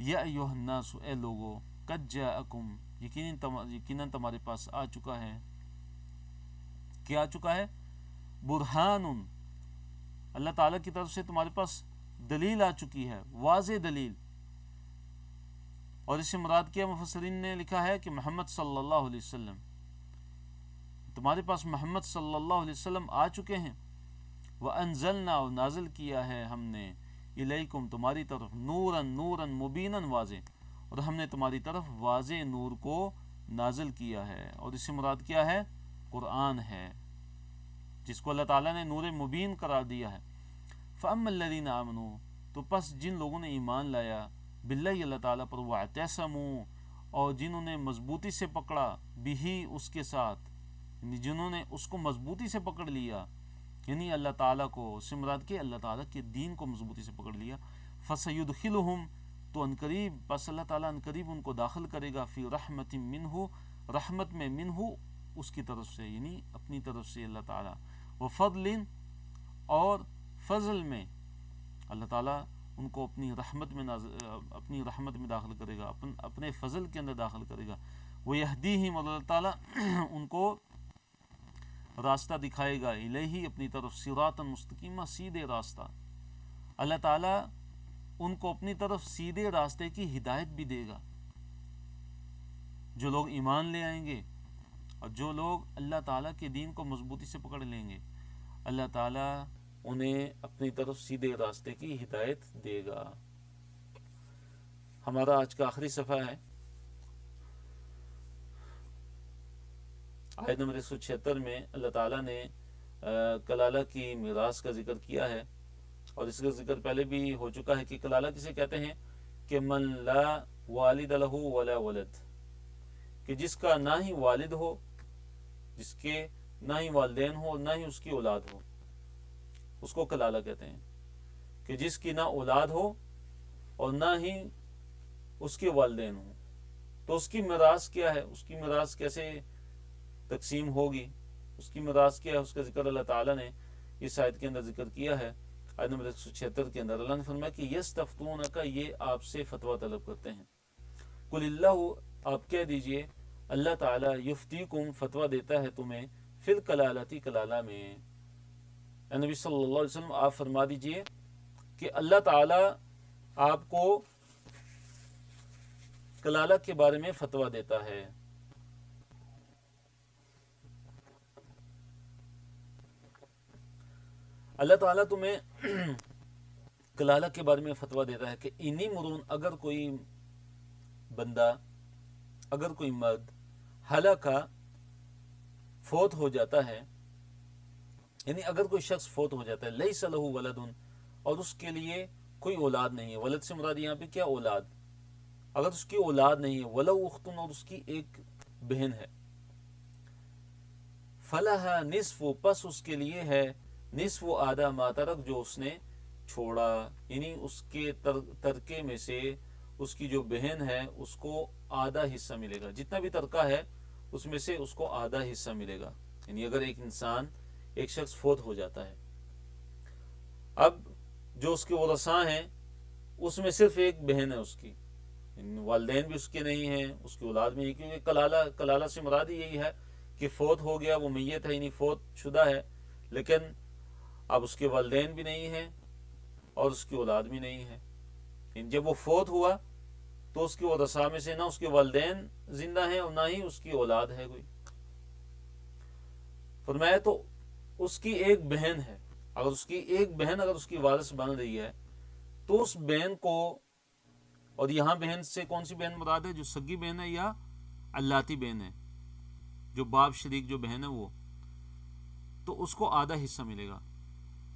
یا ایھا الناس، اے لوگو، قد جاءکم، یقیناً تمہارے پاس آ چکا ہے. کیا آ چکا ہے؟ برہان، اللہ تعالیٰ کی طرف سے تمہارے پاس دلیل آ چکی ہے، واضح دلیل. اور اس سے مراد کیا؟ مفسرین نے لکھا ہے کہ محمد صلی اللہ علیہ وسلم، تمہارے پاس محمد صلی اللہ علیہ وسلم آ چکے ہیں. وَأَنزَلْنَا، اور نازل کیا ہے ہم نے، الیکم تمہاری طرف، نوراً مبیناً واضح، اور ہم نے تمہاری طرف واضح نور کو نازل کیا ہے. اور اس سے مراد کیا ہے؟ قرآن ہے، جس کو اللہ تعالیٰ نے نور مبین قرار دیا ہے. فَأَمَّا الَّذِينَ آمَنُوا، تو پس جن لوگوں نے ایمان لایا، باللہ اللہ تعالیٰ پر، وَاعْتَصَمُوا، اور جنہوں نے مضبوطی سے پکڑا، بِہِ اس کے ساتھ، یعنی جنہوں نے اس کو مضبوطی سے پکڑ لیا، یعنی اللہ تعالیٰ کو، اس سے مراد کہ اللہ تعالیٰ کے دین کو مضبوطی سے پکڑ لیا. فَسَيُدْخِلُهُمْ، تو انقریب، بس اللہ تعالیٰ انقریب ان کو داخل کرے گا، فی رحمت منہ، رحمت میں، منہ اس کی طرف سے، یعنی اپنی طرف سے اللہ تعالیٰ، وفضل، اور فضل میں، اللہ تعالیٰ ان کو اپنی رحمت میں داخل کرے گا، اپنے فضل کے اندر داخل کرے گا. وَيَهْدِيهِمْ، اور اللہ تعالیٰ ان کو راستہ دکھائے گا، الیہ اپنی طرف، صراطا مستقیما، سیدھے راستہ. اللہ تعالیٰ ان کو اپنی طرف سیدھے راستے کی ہدایت بھی دے گا. جو لوگ ایمان لے آئیں گے اور جو لوگ اللہ تعالیٰ کے دین کو مضبوطی سے پکڑ لیں گے، اللہ تعالیٰ انہیں اپنی طرف سیدھے راستے کی ہدایت دے گا. ہمارا آج کا آخری صفحہ ہے، آیت نمبر 176 میں اللہ تعالیٰ نے کلالہ کی میراث کا ذکر کیا ہے، اور اس کا ذکر پہلے بھی ہو چکا ہے کہ کلالہ کسے کہتے ہیں؟ کہ من لا والد لہ ولا ولد، کہ جس کا نہ ہی والد ہو، جس کے نہ ہی والدین ہو اور نہ ہی اس کی اولاد ہو، اس کو کلالہ کہتے ہیں. کہ جس کی نہ اولاد ہو اور نہ ہی اس کے والدین ہوں، تو اس کی میراث کیا ہے؟ اس کی میراث کیسے تقسیم ہوگی؟ اس کی میراث کیا ہے؟ اس کا ذکر اللہ تعالیٰ نے اس آیت کے اندر ذکر کیا ہے. آیت نمبر 176 کے اندر اللہ نے فرمایا کہ یستفتونک، یہ آپ سے فتویٰ طلب کرتے ہیں. قل اللہ، آپ کہہ دیجئے اللہ تعالیٰ یفتیکم، فتویٰ دیتا ہے تمہیں، فی الکلالتی، کلالہ میں. اے نبی صلی اللہ علیہ وسلم آپ فرما دیجئے کہ اللہ تعالیٰ آپ کو کلالہ کے بارے میں فتویٰ دیتا ہے. اللہ تعالیٰ تمہیں کلالہ کے بارے میں فتویٰ دیتا ہے کہ انی مرون، اگر کوئی بندہ، اگر کوئی مرد ہلاکا، فوت ہو جاتا ہے، یعنی اگر کوئی شخص فوت ہو جاتا ہے، لیس لہ ولد، اور اس کے لیے کوئی اولاد نہیں ہے. ولد سے مراد یہاں پہ کیا؟ اولاد. اگر اس کی اولاد نہیں ہے، ولو اختن، اور اس کی ایک بہن ہے، فلہا نصف، پس اس کے لیے ہے نصف آدھا ما ترک، جو اس نے چھوڑا، یعنی اس کے ترکے میں سے اس کی جو بہن ہے اس کو آدھا حصہ ملے گا. جتنا بھی ترکہ ہے اس میں سے اس کو آدھا حصہ ملے گا. یعنی اگر ایک انسان، ایک شخص فوت ہو جاتا ہے، اب جو اس کے ورثاء ہیں اس میں صرف ایک بہن ہے اس کی، والدین بھی اس کے نہیں ہیں، اس کی اولاد بھی نہیں، کیونکہ کلالہ سے مراد ہی یہی ہے کہ فوت ہو گیا، وہ میت ہے، یعنی فوت شدہ ہے، لیکن اب اس کے والدین بھی نہیں ہیں اور اس کی اولاد بھی نہیں ہے. جب وہ فوت ہوا تو اس کے ورثاء میں سے نہ اس کے والدین زندہ ہیں اور نہ ہی اس کی اولاد ہے کوئی. فرمایا تو اس کی ایک بہن ہے، اگر اس کی ایک بہن اگر اس کی وارث بن رہی ہے تو اس بہن کو، اور یہاں بہن سے کون سی بہن مراد ہے؟ جو سگی بہن ہے یا اللاتی بہن ہے، جو باپ شریک جو بہن ہے وہ، تو اس کو آدھا حصہ ملے گا.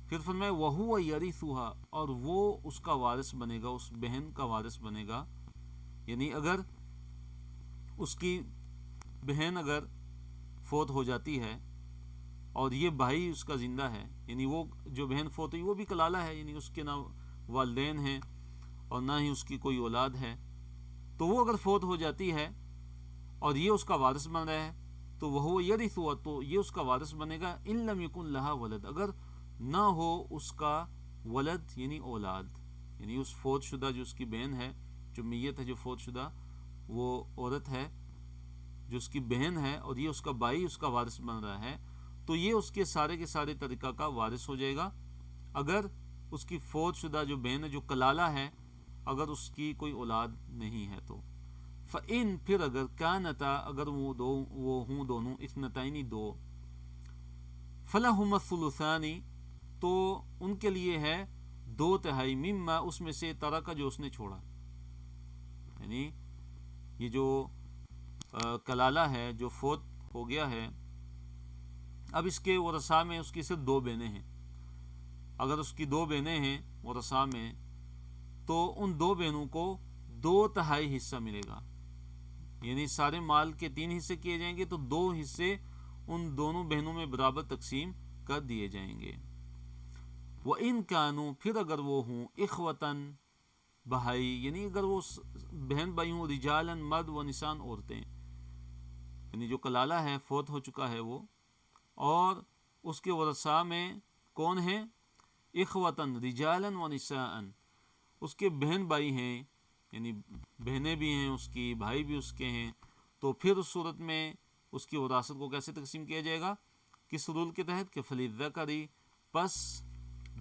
پھر فرمایا وَهُوَ يَرِثُهَا، اور وہ اس کا وارث بنے گا، اس بہن کا وارث بنے گا. یعنی اگر اس کی بہن اگر فوت ہو جاتی ہے اور یہ بھائی اس کا زندہ ہے، یعنی وہ جو بہن فوت ہوئی وہ بھی کلالہ ہے، یعنی اس کے نہ والدین ہیں اور نہ ہی اس کی کوئی اولاد ہے، تو وہ اگر فوت ہو جاتی ہے اور یہ اس کا وارث بن رہا ہے تو وہ یرثُهَا، تو یہ اس کا وارث بنے گا. ان لم یکن لہا ولد، اگر نہ ہو اس کا ولد یعنی اولاد، یعنی اس فوت شدہ جو اس کی بہن ہے، جو میت ہے، جو فوت شدہ وہ عورت ہے جو اس کی بہن ہے، اور یہ اس کا بھائی اس کا وارث بن رہا ہے، تو یہ اس کے سارے طریقہ کا وارث ہو جائے گا. اگر اس کی فوت شدہ جو بہن ہے، جو کلالہ ہے، اگر اس کی کوئی اولاد نہیں ہے تو. فَإِن، پھر اگر کانتا، اگر وہ ہوں دونوں، اثنتین، دو، فَلَهُمَا الثُّلُثَانِ، تو ان کے لیے ہے 2/3 مما، اس میں سے ترکہ جو اس نے چھوڑا. یعنی یہ جو کلالہ ہے جو فوت ہو گیا ہے، اب اس کے ورثاء میں اس کی صرف 2 بہنیں ہیں. اگر اس کی 2 بہنیں ہیں ورثاء میں تو ان 2 بہنوں کو 2/3 حصہ ملے گا. یعنی سارے مال کے 3 حصے کیے جائیں گے تو 2 حصے ان دونوں بہنوں میں برابر تقسیم کر دیے جائیں گے. وَإِن كَانُوا، پھر اگر وہ ہوں، اخوتاً، بھائی، یعنی اگر وہ بہن بھائی ہوں، رجالن، مرد، و نسان، عورتیں، یعنی جو کلالہ ہے فوت ہو چکا ہے وہ، اور اس کے ورثاء میں کون ہیں؟ اخوتاً، رجالن و نساءن، اس کے بہن بھائی ہیں، یعنی بہنیں بھی ہیں اس کی، بھائی بھی اس کے ہیں، تو پھر اس صورت میں اس کی وراثت کو کیسے تقسیم کیا جائے گا؟ کس رول کے تحت؟ کہ فَلِلذَّكَرِ، پس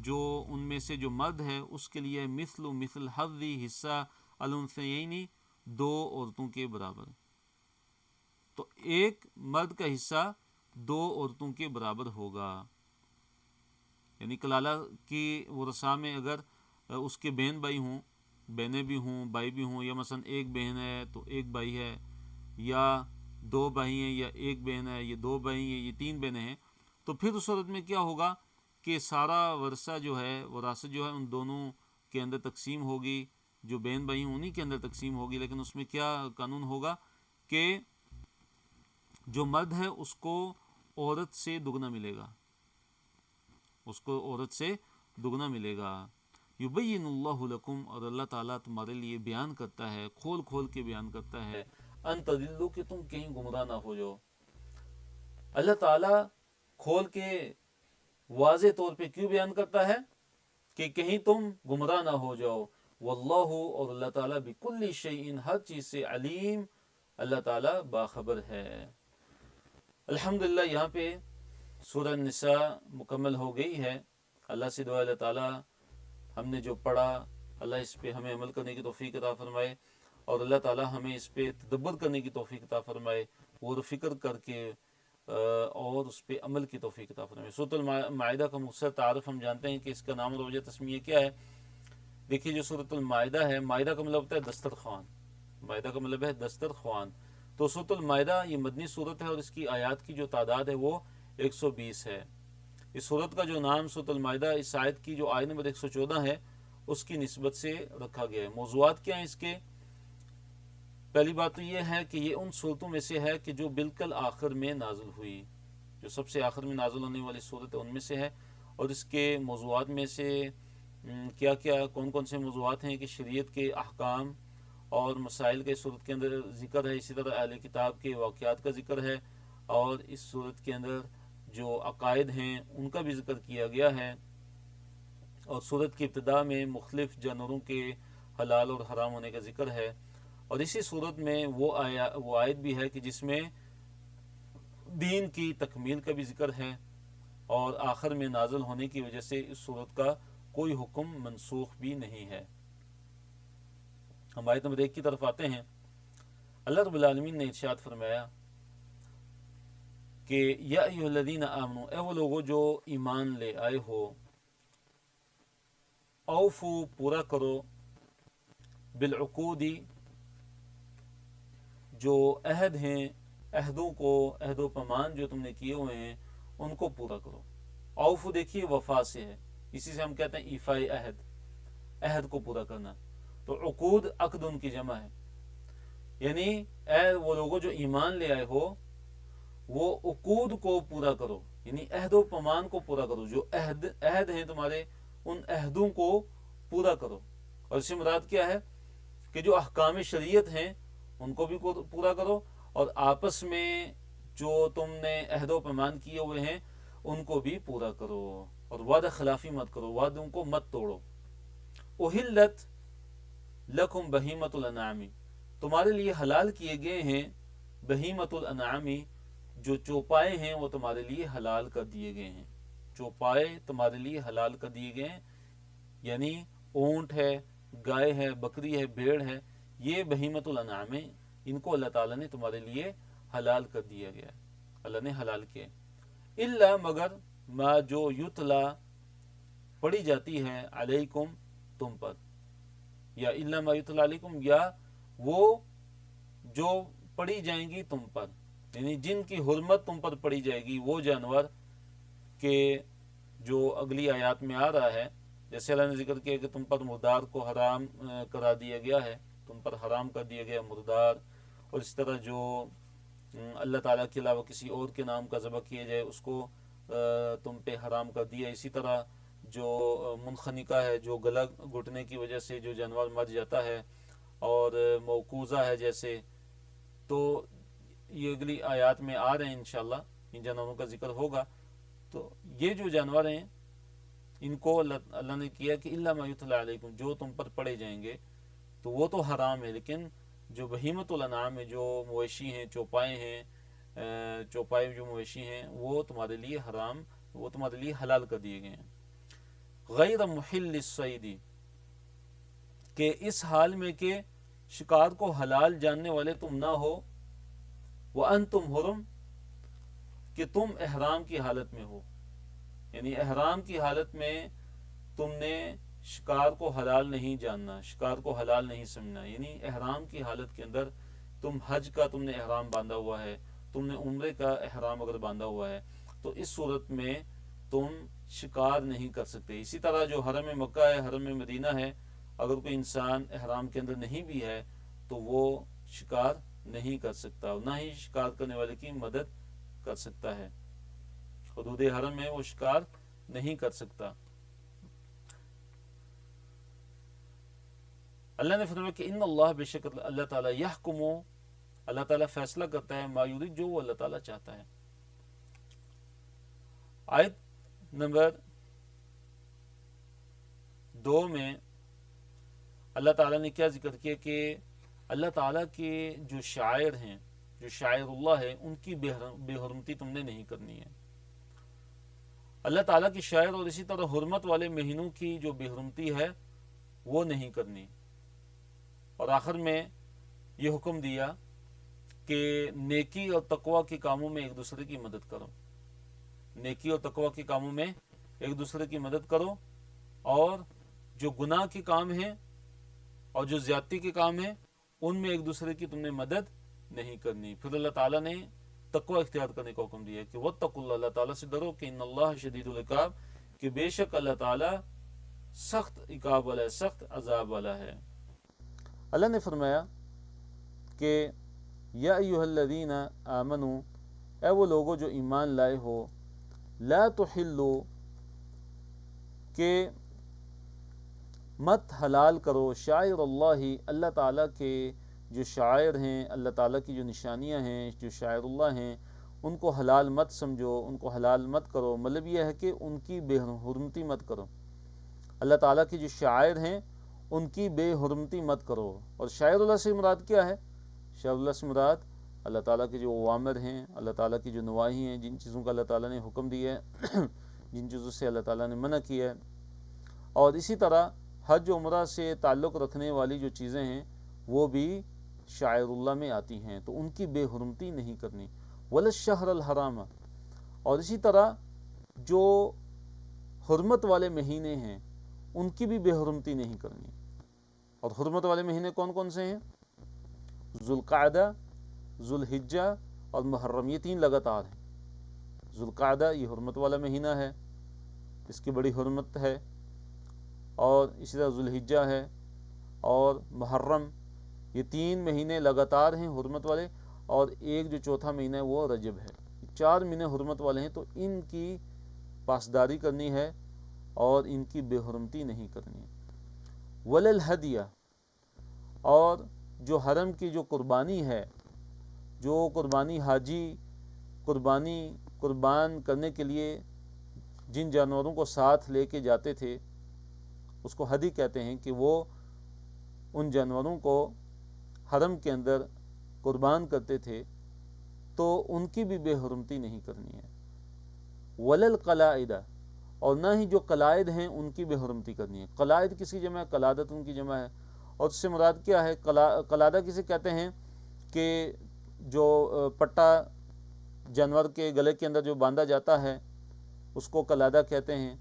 جو ان میں سے جو مرد ہے اس کے لیے مثل حظ، حصہ الانثیین، 2 عورتوں کے برابر. تو ایک مرد کا حصہ 2 عورتوں کے برابر ہوگا. یعنی کلالہ کی ورثاء میں اگر اس کے بہن بھائی ہوں، بہنیں بھی ہوں، بھائی بھی ہوں، یا مثلا ایک بہن ہے تو ایک بھائی ہے، یا 2 بھائی ہیں یا ایک بہن ہے، یا 2 بھائی ہیں، یہ 3 بہنیں ہیں، تو پھر اس صورت میں کیا ہوگا کہ سارا ورثہ جو ہے، وراثت جو ہے ان دونوں کے اندر تقسیم ہوگی. جو بہن بھائی ہیں انہی کے اندر تقسیم ہوگی، لیکن اس میں کیا قانون ہوگا کہ جو مرد ہے اس کو عورت سے دگنا ملے گا، اس کو عورت سے دگنا ملے گا. یبین اللہ لکم، اور اللہ تعالیٰ تمہارے لیے بیان کرتا ہے، کھول کھول کے بیان کرتا ہے، ان تضلوا، کہ تم کہیں گمراہ نہ ہو جاؤ. اللہ تعالیٰ کھول کے واضح طور پہ کیوں بیان کرتا ہے؟ کہ کہیں تم گمراہ نہ ہو جاؤ. واللہ، اور اللہ تعالیٰ بکل شیء، ہر چیز سے، علیم، اللہ تعالیٰ باخبر ہے. الحمدللہ یہاں پہ سورہ النساء مکمل ہو گئی ہے. اللہ سے دعا اللہ تعالیٰ ہم نے جو پڑھا اللہ اس پہ ہمیں عمل کرنے کی توفیق عطا فرمائے، اور اللہ تعالیٰ ہمیں اس پہ تدبر کرنے کی توفیق عطا فرمائے، غور و فکر کر کے اور اس پہ عمل کی توفیق عطا فرمائے. سورۃ المائدہ کا مختصر تعارف ہم جانتے ہیں کہ اس کا نام اور وجہ تسمیہ کیا ہے. دیکھیے جو سورۃ المائدہ ہے، مائدہ کا مطلب ہوتا ہے دسترخوان، مائدہ کا مطلب ہے دسترخوان. تو سورۃ المائدہ یہ مدنی سورت ہے اور اس کی آیات کی جو تعداد ہے وہ 120 ہے. اس سورت کا جو نام سورۃ المائدہ اس آیت کی جو آیت نمبر 114 ہے اس کی نسبت سے رکھا گیا ہے. موضوعات کیا ہیں اس کے؟ پہلی بات تو یہ ہے کہ یہ ان صورتوں میں سے ہے کہ جو بالکل آخر میں نازل ہوئی، جو سب سے آخر میں نازل ہونے والی صورت ہے ان میں سے ہے. اور اس کے موضوعات میں سے کیا کیا کون کون سے موضوعات ہیں کہ شریعت کے احکام اور مسائل کا اس صورت کے اندر ذکر ہے. اسی طرح اہل کتاب کے واقعات کا ذکر ہے، اور اس صورت کے اندر جو عقائد ہیں ان کا بھی ذکر کیا گیا ہے. اور صورت کی ابتدا میں مختلف جانوروں کے حلال اور حرام ہونے کا ذکر ہے. اور اسی صورت میں وہ آیت بھی ہے کہ جس میں دین کی تکمیل کا بھی ذکر ہے، اور آخر میں نازل ہونے کی وجہ سے اس صورت کا کوئی حکم منسوخ بھی نہیں ہے. ہم آیت نمبر 1 کی طرف آتے ہیں. اللہ رب العالمین نے ارشاد فرمایا کہ یا ایھا الذین آمنوا، اے وہ لوگوں جو ایمان لے آئے ہو، اوفو، پورا کرو، بالعقود، جو عہد ہیں، عہدوں کو، عہد و پیمان جو تم نے کیے ہوئے ہیں ان کو پورا کرو. اوفو دیکھیے وفا سے ہے، اسی سے ہم کہتے ہیں ایفاء عہد، عہد کو پورا کرنا. تو عقود عقد ان کی جمع ہے، یعنی اے وہ لوگوں جو ایمان لے آئے ہو وہ عقود کو پورا کرو، یعنی عہد و پیمان کو پورا کرو. جو عہد ہیں تمہارے ان عہدوں کو پورا کرو. اور اس سے مراد کیا ہے کہ جو احکام شریعت ہیں ان کو بھی پورا کرو، اور آپس میں جو تم نے عہد و پیمان کیے ہوئے ہیں ان کو بھی پورا کرو، اور وعدہ خلافی مت کرو، وعدوں کو مت توڑو. احلت لکم بہیمۃ الانعام، تمہارے لیے حلال کیے گئے ہیں بہیمۃ الانعام، جو چوپائے ہیں وہ تمہارے لیے حلال کر دیے گئے ہیں. چوپائے تمہارے لیے حلال کر دیے گئے ہیں، یعنی اونٹ ہے، گائے ہے، بکری ہے، بھیڑ ہے، یہ بہیمۃ الانعام ہیں، ان کو اللہ تعالیٰ نے تمہارے لیے حلال کر دیا گیا، اللہ نے حلال کیا. الا، مگر، ما، جو، یتلا، پڑھی جاتی ہے، علیکم، تم پر، یا الا ما یتلا علیکم، یا وہ جو پڑھی جائیں گی تم پر، یعنی جن کی حرمت تم پر پڑھی جائے گی، وہ جانور کہ جو اگلی آیات میں آ رہا ہے. جیسے اللہ نے ذکر کیا کہ تم پر مردار کو حرام کرا دیا گیا ہے، تم پر حرام کر دیا گیا مردار. اور اس طرح جو اللہ تعالیٰ کے علاوہ کسی اور کے نام کا ذبح کیا جائے اس کو تم پہ حرام کر دیا. اسی طرح جو منخنقہ ہے، جو گلا گھٹنے کی وجہ سے جو جانور مر جاتا ہے، اور موقوذہ ہے جیسے، تو یہ اگلی آیات میں آ رہے ہیں انشاءاللہ، ان جانوروں کا ذکر ہوگا. تو یہ جو جانور ہیں ان کو اللہ نے کیا کہ الا ما یتلا علیکم، جو تم پر پڑے جائیں گے تو وہ تو حرام ہے، لیکن جو بہیمۃ الانعام ہے، جو مویشی ہیں، چوپائے ہیں، چوپائے جو مویشی ہیں وہ تمہارے لیے حرام، وہ تمہارے لیے حلال کر دیے گئے ہیں. غیر محل الصید، کہ اس حال میں کہ شکار کو حلال جاننے والے تم نہ ہو، وانتم حرم، کہ تم احرام کی حالت میں ہو، یعنی احرام کی حالت میں تم نے شکار کو حلال نہیں جاننا، شکار کو حلال نہیں سمجھنا. یعنی احرام کی حالت کے اندر تم حج کا تم نے احرام باندھا ہوا ہے، تم نے عمرے کا احرام اگر باندھا ہوا ہے، تو اس صورت میں تم شکار نہیں کر سکتے. اسی طرح جو حرم مکہ ہے، حرم مدینہ ہے، اگر کوئی انسان احرام کے اندر نہیں بھی ہے تو وہ شکار نہیں کر سکتا، نہ ہی شکار کرنے والے کی مدد کر سکتا ہے. حدود حرم میں وہ شکار نہیں کر سکتا. اللہ نے فرمایا کہ ان اللہ، بے شک اللہ تعالیٰ، یحکم، اللہ تعالیٰ فیصلہ کرتا ہے، ما یرید، جو وہ اللہ تعالیٰ چاہتا ہے. آیت نمبر 2 میں اللہ تعالیٰ نے کیا ذکر کیا کہ اللہ تعالیٰ کے جو شاعر ہیں، جو شاعر اللہ ہے، ان کی بے حرمتی تم نے نہیں کرنی ہے۔ اللہ تعالیٰ کے شاعر اور اسی طرح حرمت والے مہینوں کی جو بے حرمتی ہے وہ نہیں کرنی۔ اور آخر میں یہ حکم دیا کہ نیکی اور تقوی کے کاموں میں ایک دوسرے کی مدد کرو، نیکی اور تقوی کے کاموں میں ایک دوسرے کی مدد کرو، اور جو گناہ کے کام ہیں اور جو زیادتی کے کام ہیں ان میں ایک دوسرے کی تم نے مدد نہیں کرنی۔ پھر اللہ تعالیٰ نے تقوی اختیار کرنے کا حکم دیا کہ واتقوا اللہ، اللہ تعالیٰ سے ڈرو کہ ان اللہ شدید العقاب، کہ بے شک اللہ تعالیٰ سخت عقاب والا ہے، سخت عذاب والا ہے۔ اللہ نے فرمایا کہ یا ایھا الذین آمنوا، اے وہ لوگوں جو ایمان لائے ہو، لا تحلوا، کہ مت حلال کرو، شاعر اللہ، اللہ تعالیٰ کے جو شاعر ہیں، اللہ تعالیٰ کی جو نشانیاں ہیں، جو شاعر اللہ ہیں، ان کو حلال مت سمجھو، ان کو حلال مت کرو۔ مطلب یہ ہے کہ ان کی بے حرمتی مت کرو۔ اللہ تعالیٰ کی جو شاعر ہیں ان کی بے حرمتی مت کرو۔ اور شاعر اللہ سے مراد کیا ہے؟ شاعر اللہ سے مراد اللہ تعالیٰ کے جو اوامر ہیں، اللہ تعالیٰ کی جو نواہی ہیں، جن چیزوں کا اللہ تعالیٰ نے حکم دیا ہے، جن چیزوں سے اللہ تعالیٰ نے منع کیا ہے، اور اسی طرح حج و عمرہ سے تعلق رکھنے والی جو چیزیں ہیں وہ بھی شاعر اللہ میں آتی ہیں، تو ان کی بے حرمتی نہیں کرنی۔ ولا الشہر الحرام، اور اسی طرح جو حرمت والے مہینے ہیں ان کی بھی بے حرمتی نہیں کرنی۔ اور حرمت والے مہینے کون کون سے ہیں؟ ذوالقعدہ، ذوالحجہ اور محرم، یہ 3 لگاتار ہیں۔ ذوالقعدہ یہ حرمت والا مہینہ ہے، اس کی بڑی حرمت ہے، اور اسی طرح ذوالحجہ ہے اور محرم، یہ 3 مہینے لگاتار ہیں حرمت والے، اور ایک جو چوتھا مہینہ ہے وہ رجب ہے۔ 4 مہینے حرمت والے ہیں، تو ان کی پاسداری کرنی ہے اور ان کی بے حرمتی نہیں کرنی ہے۔ ولا الہدیہ، اور جو حرم کی جو قربانی ہے، جو قربانی حاجی قربان کرنے کے لیے جن جانوروں کو ساتھ لے کے جاتے تھے اس کو ہدی کہتے ہیں، کہ وہ ان جانوروں کو حرم کے اندر قربان کرتے تھے، تو ان کی بھی بے حرمتی نہیں کرنی ہے۔ ولا القلائد، اور نہ ہی جو قلائد ہیں ان کی بے حرمتی کرنی ہے۔ قلائد کسی جمع ہے، قلادت ان کی جمع ہے، اور اس سے مراد کیا ہے؟ قلادہ کسے کہتے ہیں کہ جو پٹا جانور کے گلے کے اندر جو باندھا جاتا ہے اس کو قلادہ کہتے ہیں،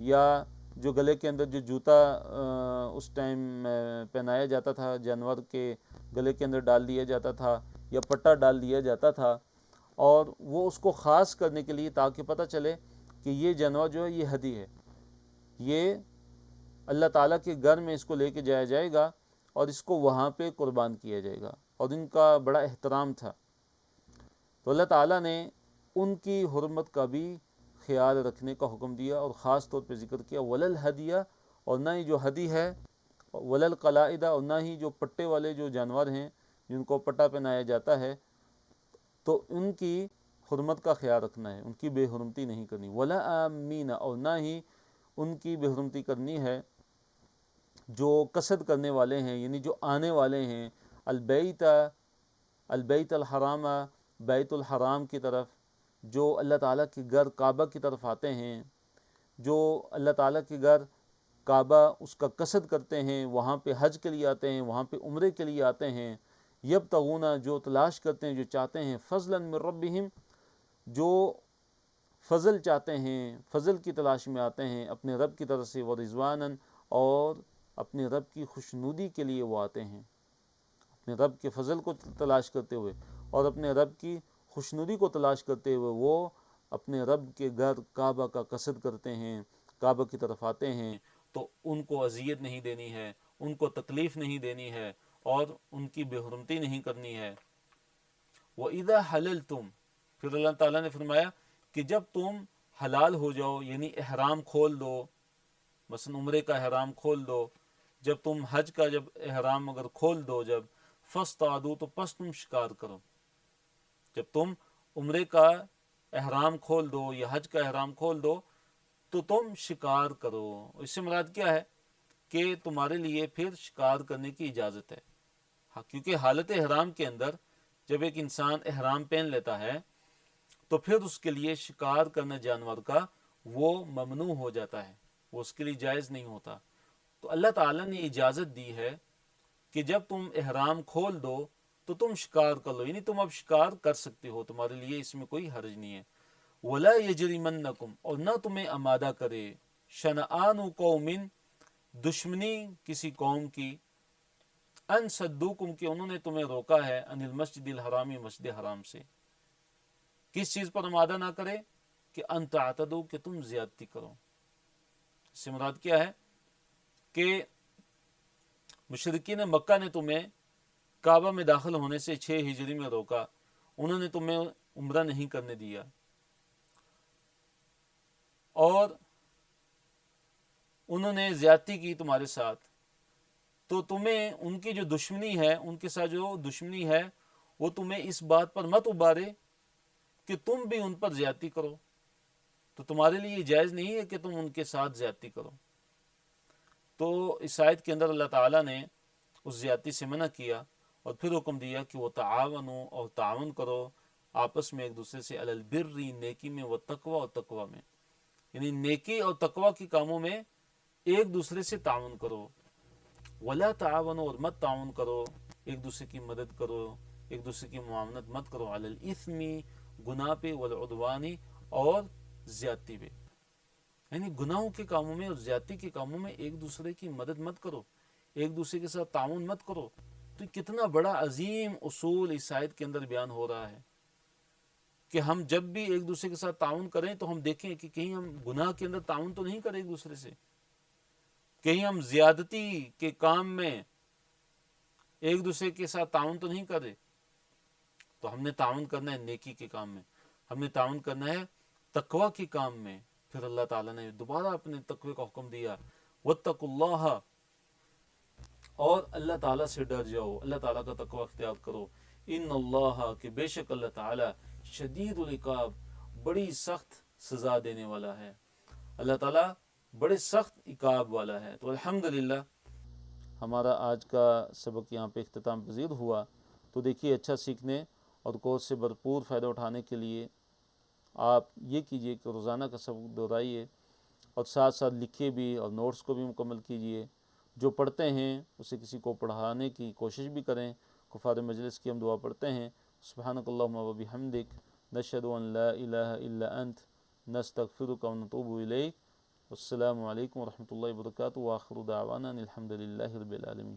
یا جو گلے کے اندر جو جوتا اس ٹائم پہنایا جاتا تھا، جانور کے گلے کے اندر ڈال دیا جاتا تھا یا پٹا ڈال دیا جاتا تھا، اور وہ اس کو خاص کرنے کے لیے تاکہ پتہ چلے کہ یہ جانور جو ہے یہ ہدی ہے، یہ اللہ تعالیٰ کے گھر میں اس کو لے کے جایا جائے گا اور اس کو وہاں پہ قربان کیا جائے گا، اور ان کا بڑا احترام تھا۔ تو اللہ تعالیٰ نے ان کی حرمت کا بھی خیال رکھنے کا حکم دیا، اور خاص طور پہ ذکر کیا ولا الہدیہ، اور نہ ہی جو ہدی ہے، ولا القلائد، اور نہ ہی جو پٹے والے جو جانور ہیں جن کو پٹا پہنایا جاتا ہے، تو ان کی حرمت کا خیال رکھنا ہے، ان کی بے حرمتی نہیں کرنی۔ ولا آمین، اور نہ ہی ان کی بے حرمتی کرنی ہے جو قصد کرنے والے ہیں، یعنی جو آنے والے ہیں البیت الحرام، بیت الحرام کی طرف، جو اللہ تعالیٰ کے گھر کعبہ کی طرف آتے ہیں، جو اللہ تعالیٰ کے گھر کعبہ اس کا قصد کرتے ہیں، وہاں پہ حج کے لیے آتے ہیں، وہاں پہ عمرے کے لیے آتے ہیں، یبتغون، جو تلاش کرتے ہیں، جو چاہتے ہیں، فضلا من ربہم، جو فضل چاہتے ہیں، فضل کی تلاش میں آتے ہیں اپنے رب کی طرف سے، ورضوانا، اور اپنے رب کی خوشنودی کے لیے وہ آتے ہیں، اپنے رب کے فضل کو تلاش کرتے ہوئے اور اپنے رب کی خوشنودی کو تلاش کرتے ہوئے وہ اپنے رب کے گھر کعبہ کا قصد کرتے ہیں، کعبہ کی طرف آتے ہیں، تو ان کو اذیت نہیں دینی ہے، ان کو تکلیف نہیں دینی ہے، اور ان کی بے حرمتی نہیں کرنی ہے۔ وَإِذَا حَلَلْتُمْ، پھر اللہ تعالیٰ نے فرمایا کہ جب تم حلال ہو جاؤ، یعنی احرام کھول دو، مثلا عمرے کا احرام کھول دو، جب تم حج کا جب احرام اگر کھول دو، جب فاصطادوا، تو پس تم شکار کرو۔ جب تم عمرے کا احرام کھول دو یا حج کا احرام کھول دو تو تم شکار کرو۔ اس سے مراد کیا ہے کہ تمہارے لیے پھر شکار کرنے کی اجازت ہے. کیونکہ حالت احرام کے اندر جب ایک انسان احرام پہن لیتا ہے تو پھر اس کے لیے شکار کرنا جانور کا وہ ممنوع ہو جاتا ہے، وہ اس کے لیے جائز نہیں ہوتا. تو اللہ تعالیٰ نے اجازت دی ہے کہ جب تم احرام کھول دو تو تم شکار کر لو، یعنی تم اب شکار کر سکتے ہو، تمہارے لیے اس میں کوئی حرج نہیں ہے. وَلَا يَجْرِمَنَّكُمْ، اور نہ تمہیں آمادہ کرے، شَنَآنُ قَوْمٍ، دشمنی کسی قوم کی، ان صدوکم، کہ انہوں نے تمہیں روکا ہے، ان المسجد الحرامی، مسجد حرام سے. کس چیز پر آمادہ نہ کرے؟ کہ ان تعتدوا، کہ تم زیادتی کرو. اس سے مراد کیا ہے؟ کہ مشرکین مکہ نے تمہیں کعبہ میں داخل ہونے سے 6 ہجری میں روکا، انہوں نے تمہیں عمرہ نہیں کرنے دیا، اور انہوں نے زیادتی کی تمہارے ساتھ. تو تمہیں ان کی جو دشمنی ہے، ان کے ساتھ جو دشمنی ہے، وہ تمہیں اس بات پر مت ابارے کہ تم بھی ان پر زیادتی کرو. تو تمہارے لیے یہ جائز نہیں ہے کہ تم ان کے ساتھ زیادتی کرو. تو اس آیت کے اندر اللہ تعالیٰ نے اس زیادتی سے منع کیا اور پھر حکم دیا کہ وہ تعاونو، اور تعاون کرو آپس میں ایک دوسرے سے، علی البر، نیکی میں، والتقوی، اور تقوی میں، یعنی نیکی اور تقوی کے کاموں میں ایک دوسرے سے تعاون کرو. ولا تعاونوا، اور مت تعاون کرو، ایک دوسرے کی مدد کرو، ایک دوسرے کی معاونت مت کرو، علی الاثم، گناہ پہ، والعدوان، اور زیادتی پہ، یعنی گناہوں کے کاموں میں اور زیادتی کے کاموں میں ایک دوسرے کی مدد مت کرو، ایک دوسرے کے ساتھ تعاون مت کرو. تو کتنا بڑا عظیم اصول اس آیت کے اندر بیان ہو رہا ہے کہ ہم جب بھی ایک دوسرے کے ساتھ تعاون کریں تو ہم دیکھیں کہ کہیں ہم گناہ کے اندر تعاون تو نہیں کریں ایک دوسرے سے، کہیں ہم زیادتی کے کام میں ایک دوسرے کے ساتھ تعاون تو نہیں کرے. تو ہم نے تعاون کرنا ہے نیکی کے کام میں، ہم نے تعاون کرنا ہے تقوی کے کام میں. پھر اللہ تعالیٰ نے دوبارہ اپنے تقوی کا حکم دیا، واتقوا اللہ، اور اللہ تعالیٰ سے ڈر جاؤ، اللہ تعالیٰ کا تقوی اختیار کرو. ان اللہ، کہ بے شک اللہ تعالیٰ، شدید العقاب، بڑی سخت سزا دینے والا ہے. اللہ تعالیٰ بڑے سخت عقاب والا ہے. تو الحمدللہ ہمارا آج کا سبق یہاں پہ اختتام پذیر ہوا. تو دیکھیے، اچھا سیکھنے اور کورس سے بھرپور فائدہ اٹھانے کے لیے آپ یہ کیجئے کہ روزانہ کا سبق دہرائیے اور ساتھ ساتھ لکھیے بھی اور نوٹس کو بھی مکمل کیجئے. جو پڑھتے ہیں اسے کسی کو پڑھانے کی کوشش بھی کریں. کفار مجلس کی ہم دعا پڑھتے ہیں، سبحانک اللہم و بحمدک، نشہد ان لا الہ الا انت، نستغفرک و نتوب الیک. السلام علیکم ورحمۃ اللہ وبرکاتہ، وآخر دعوانا ان الحمد للہ رب العالمین.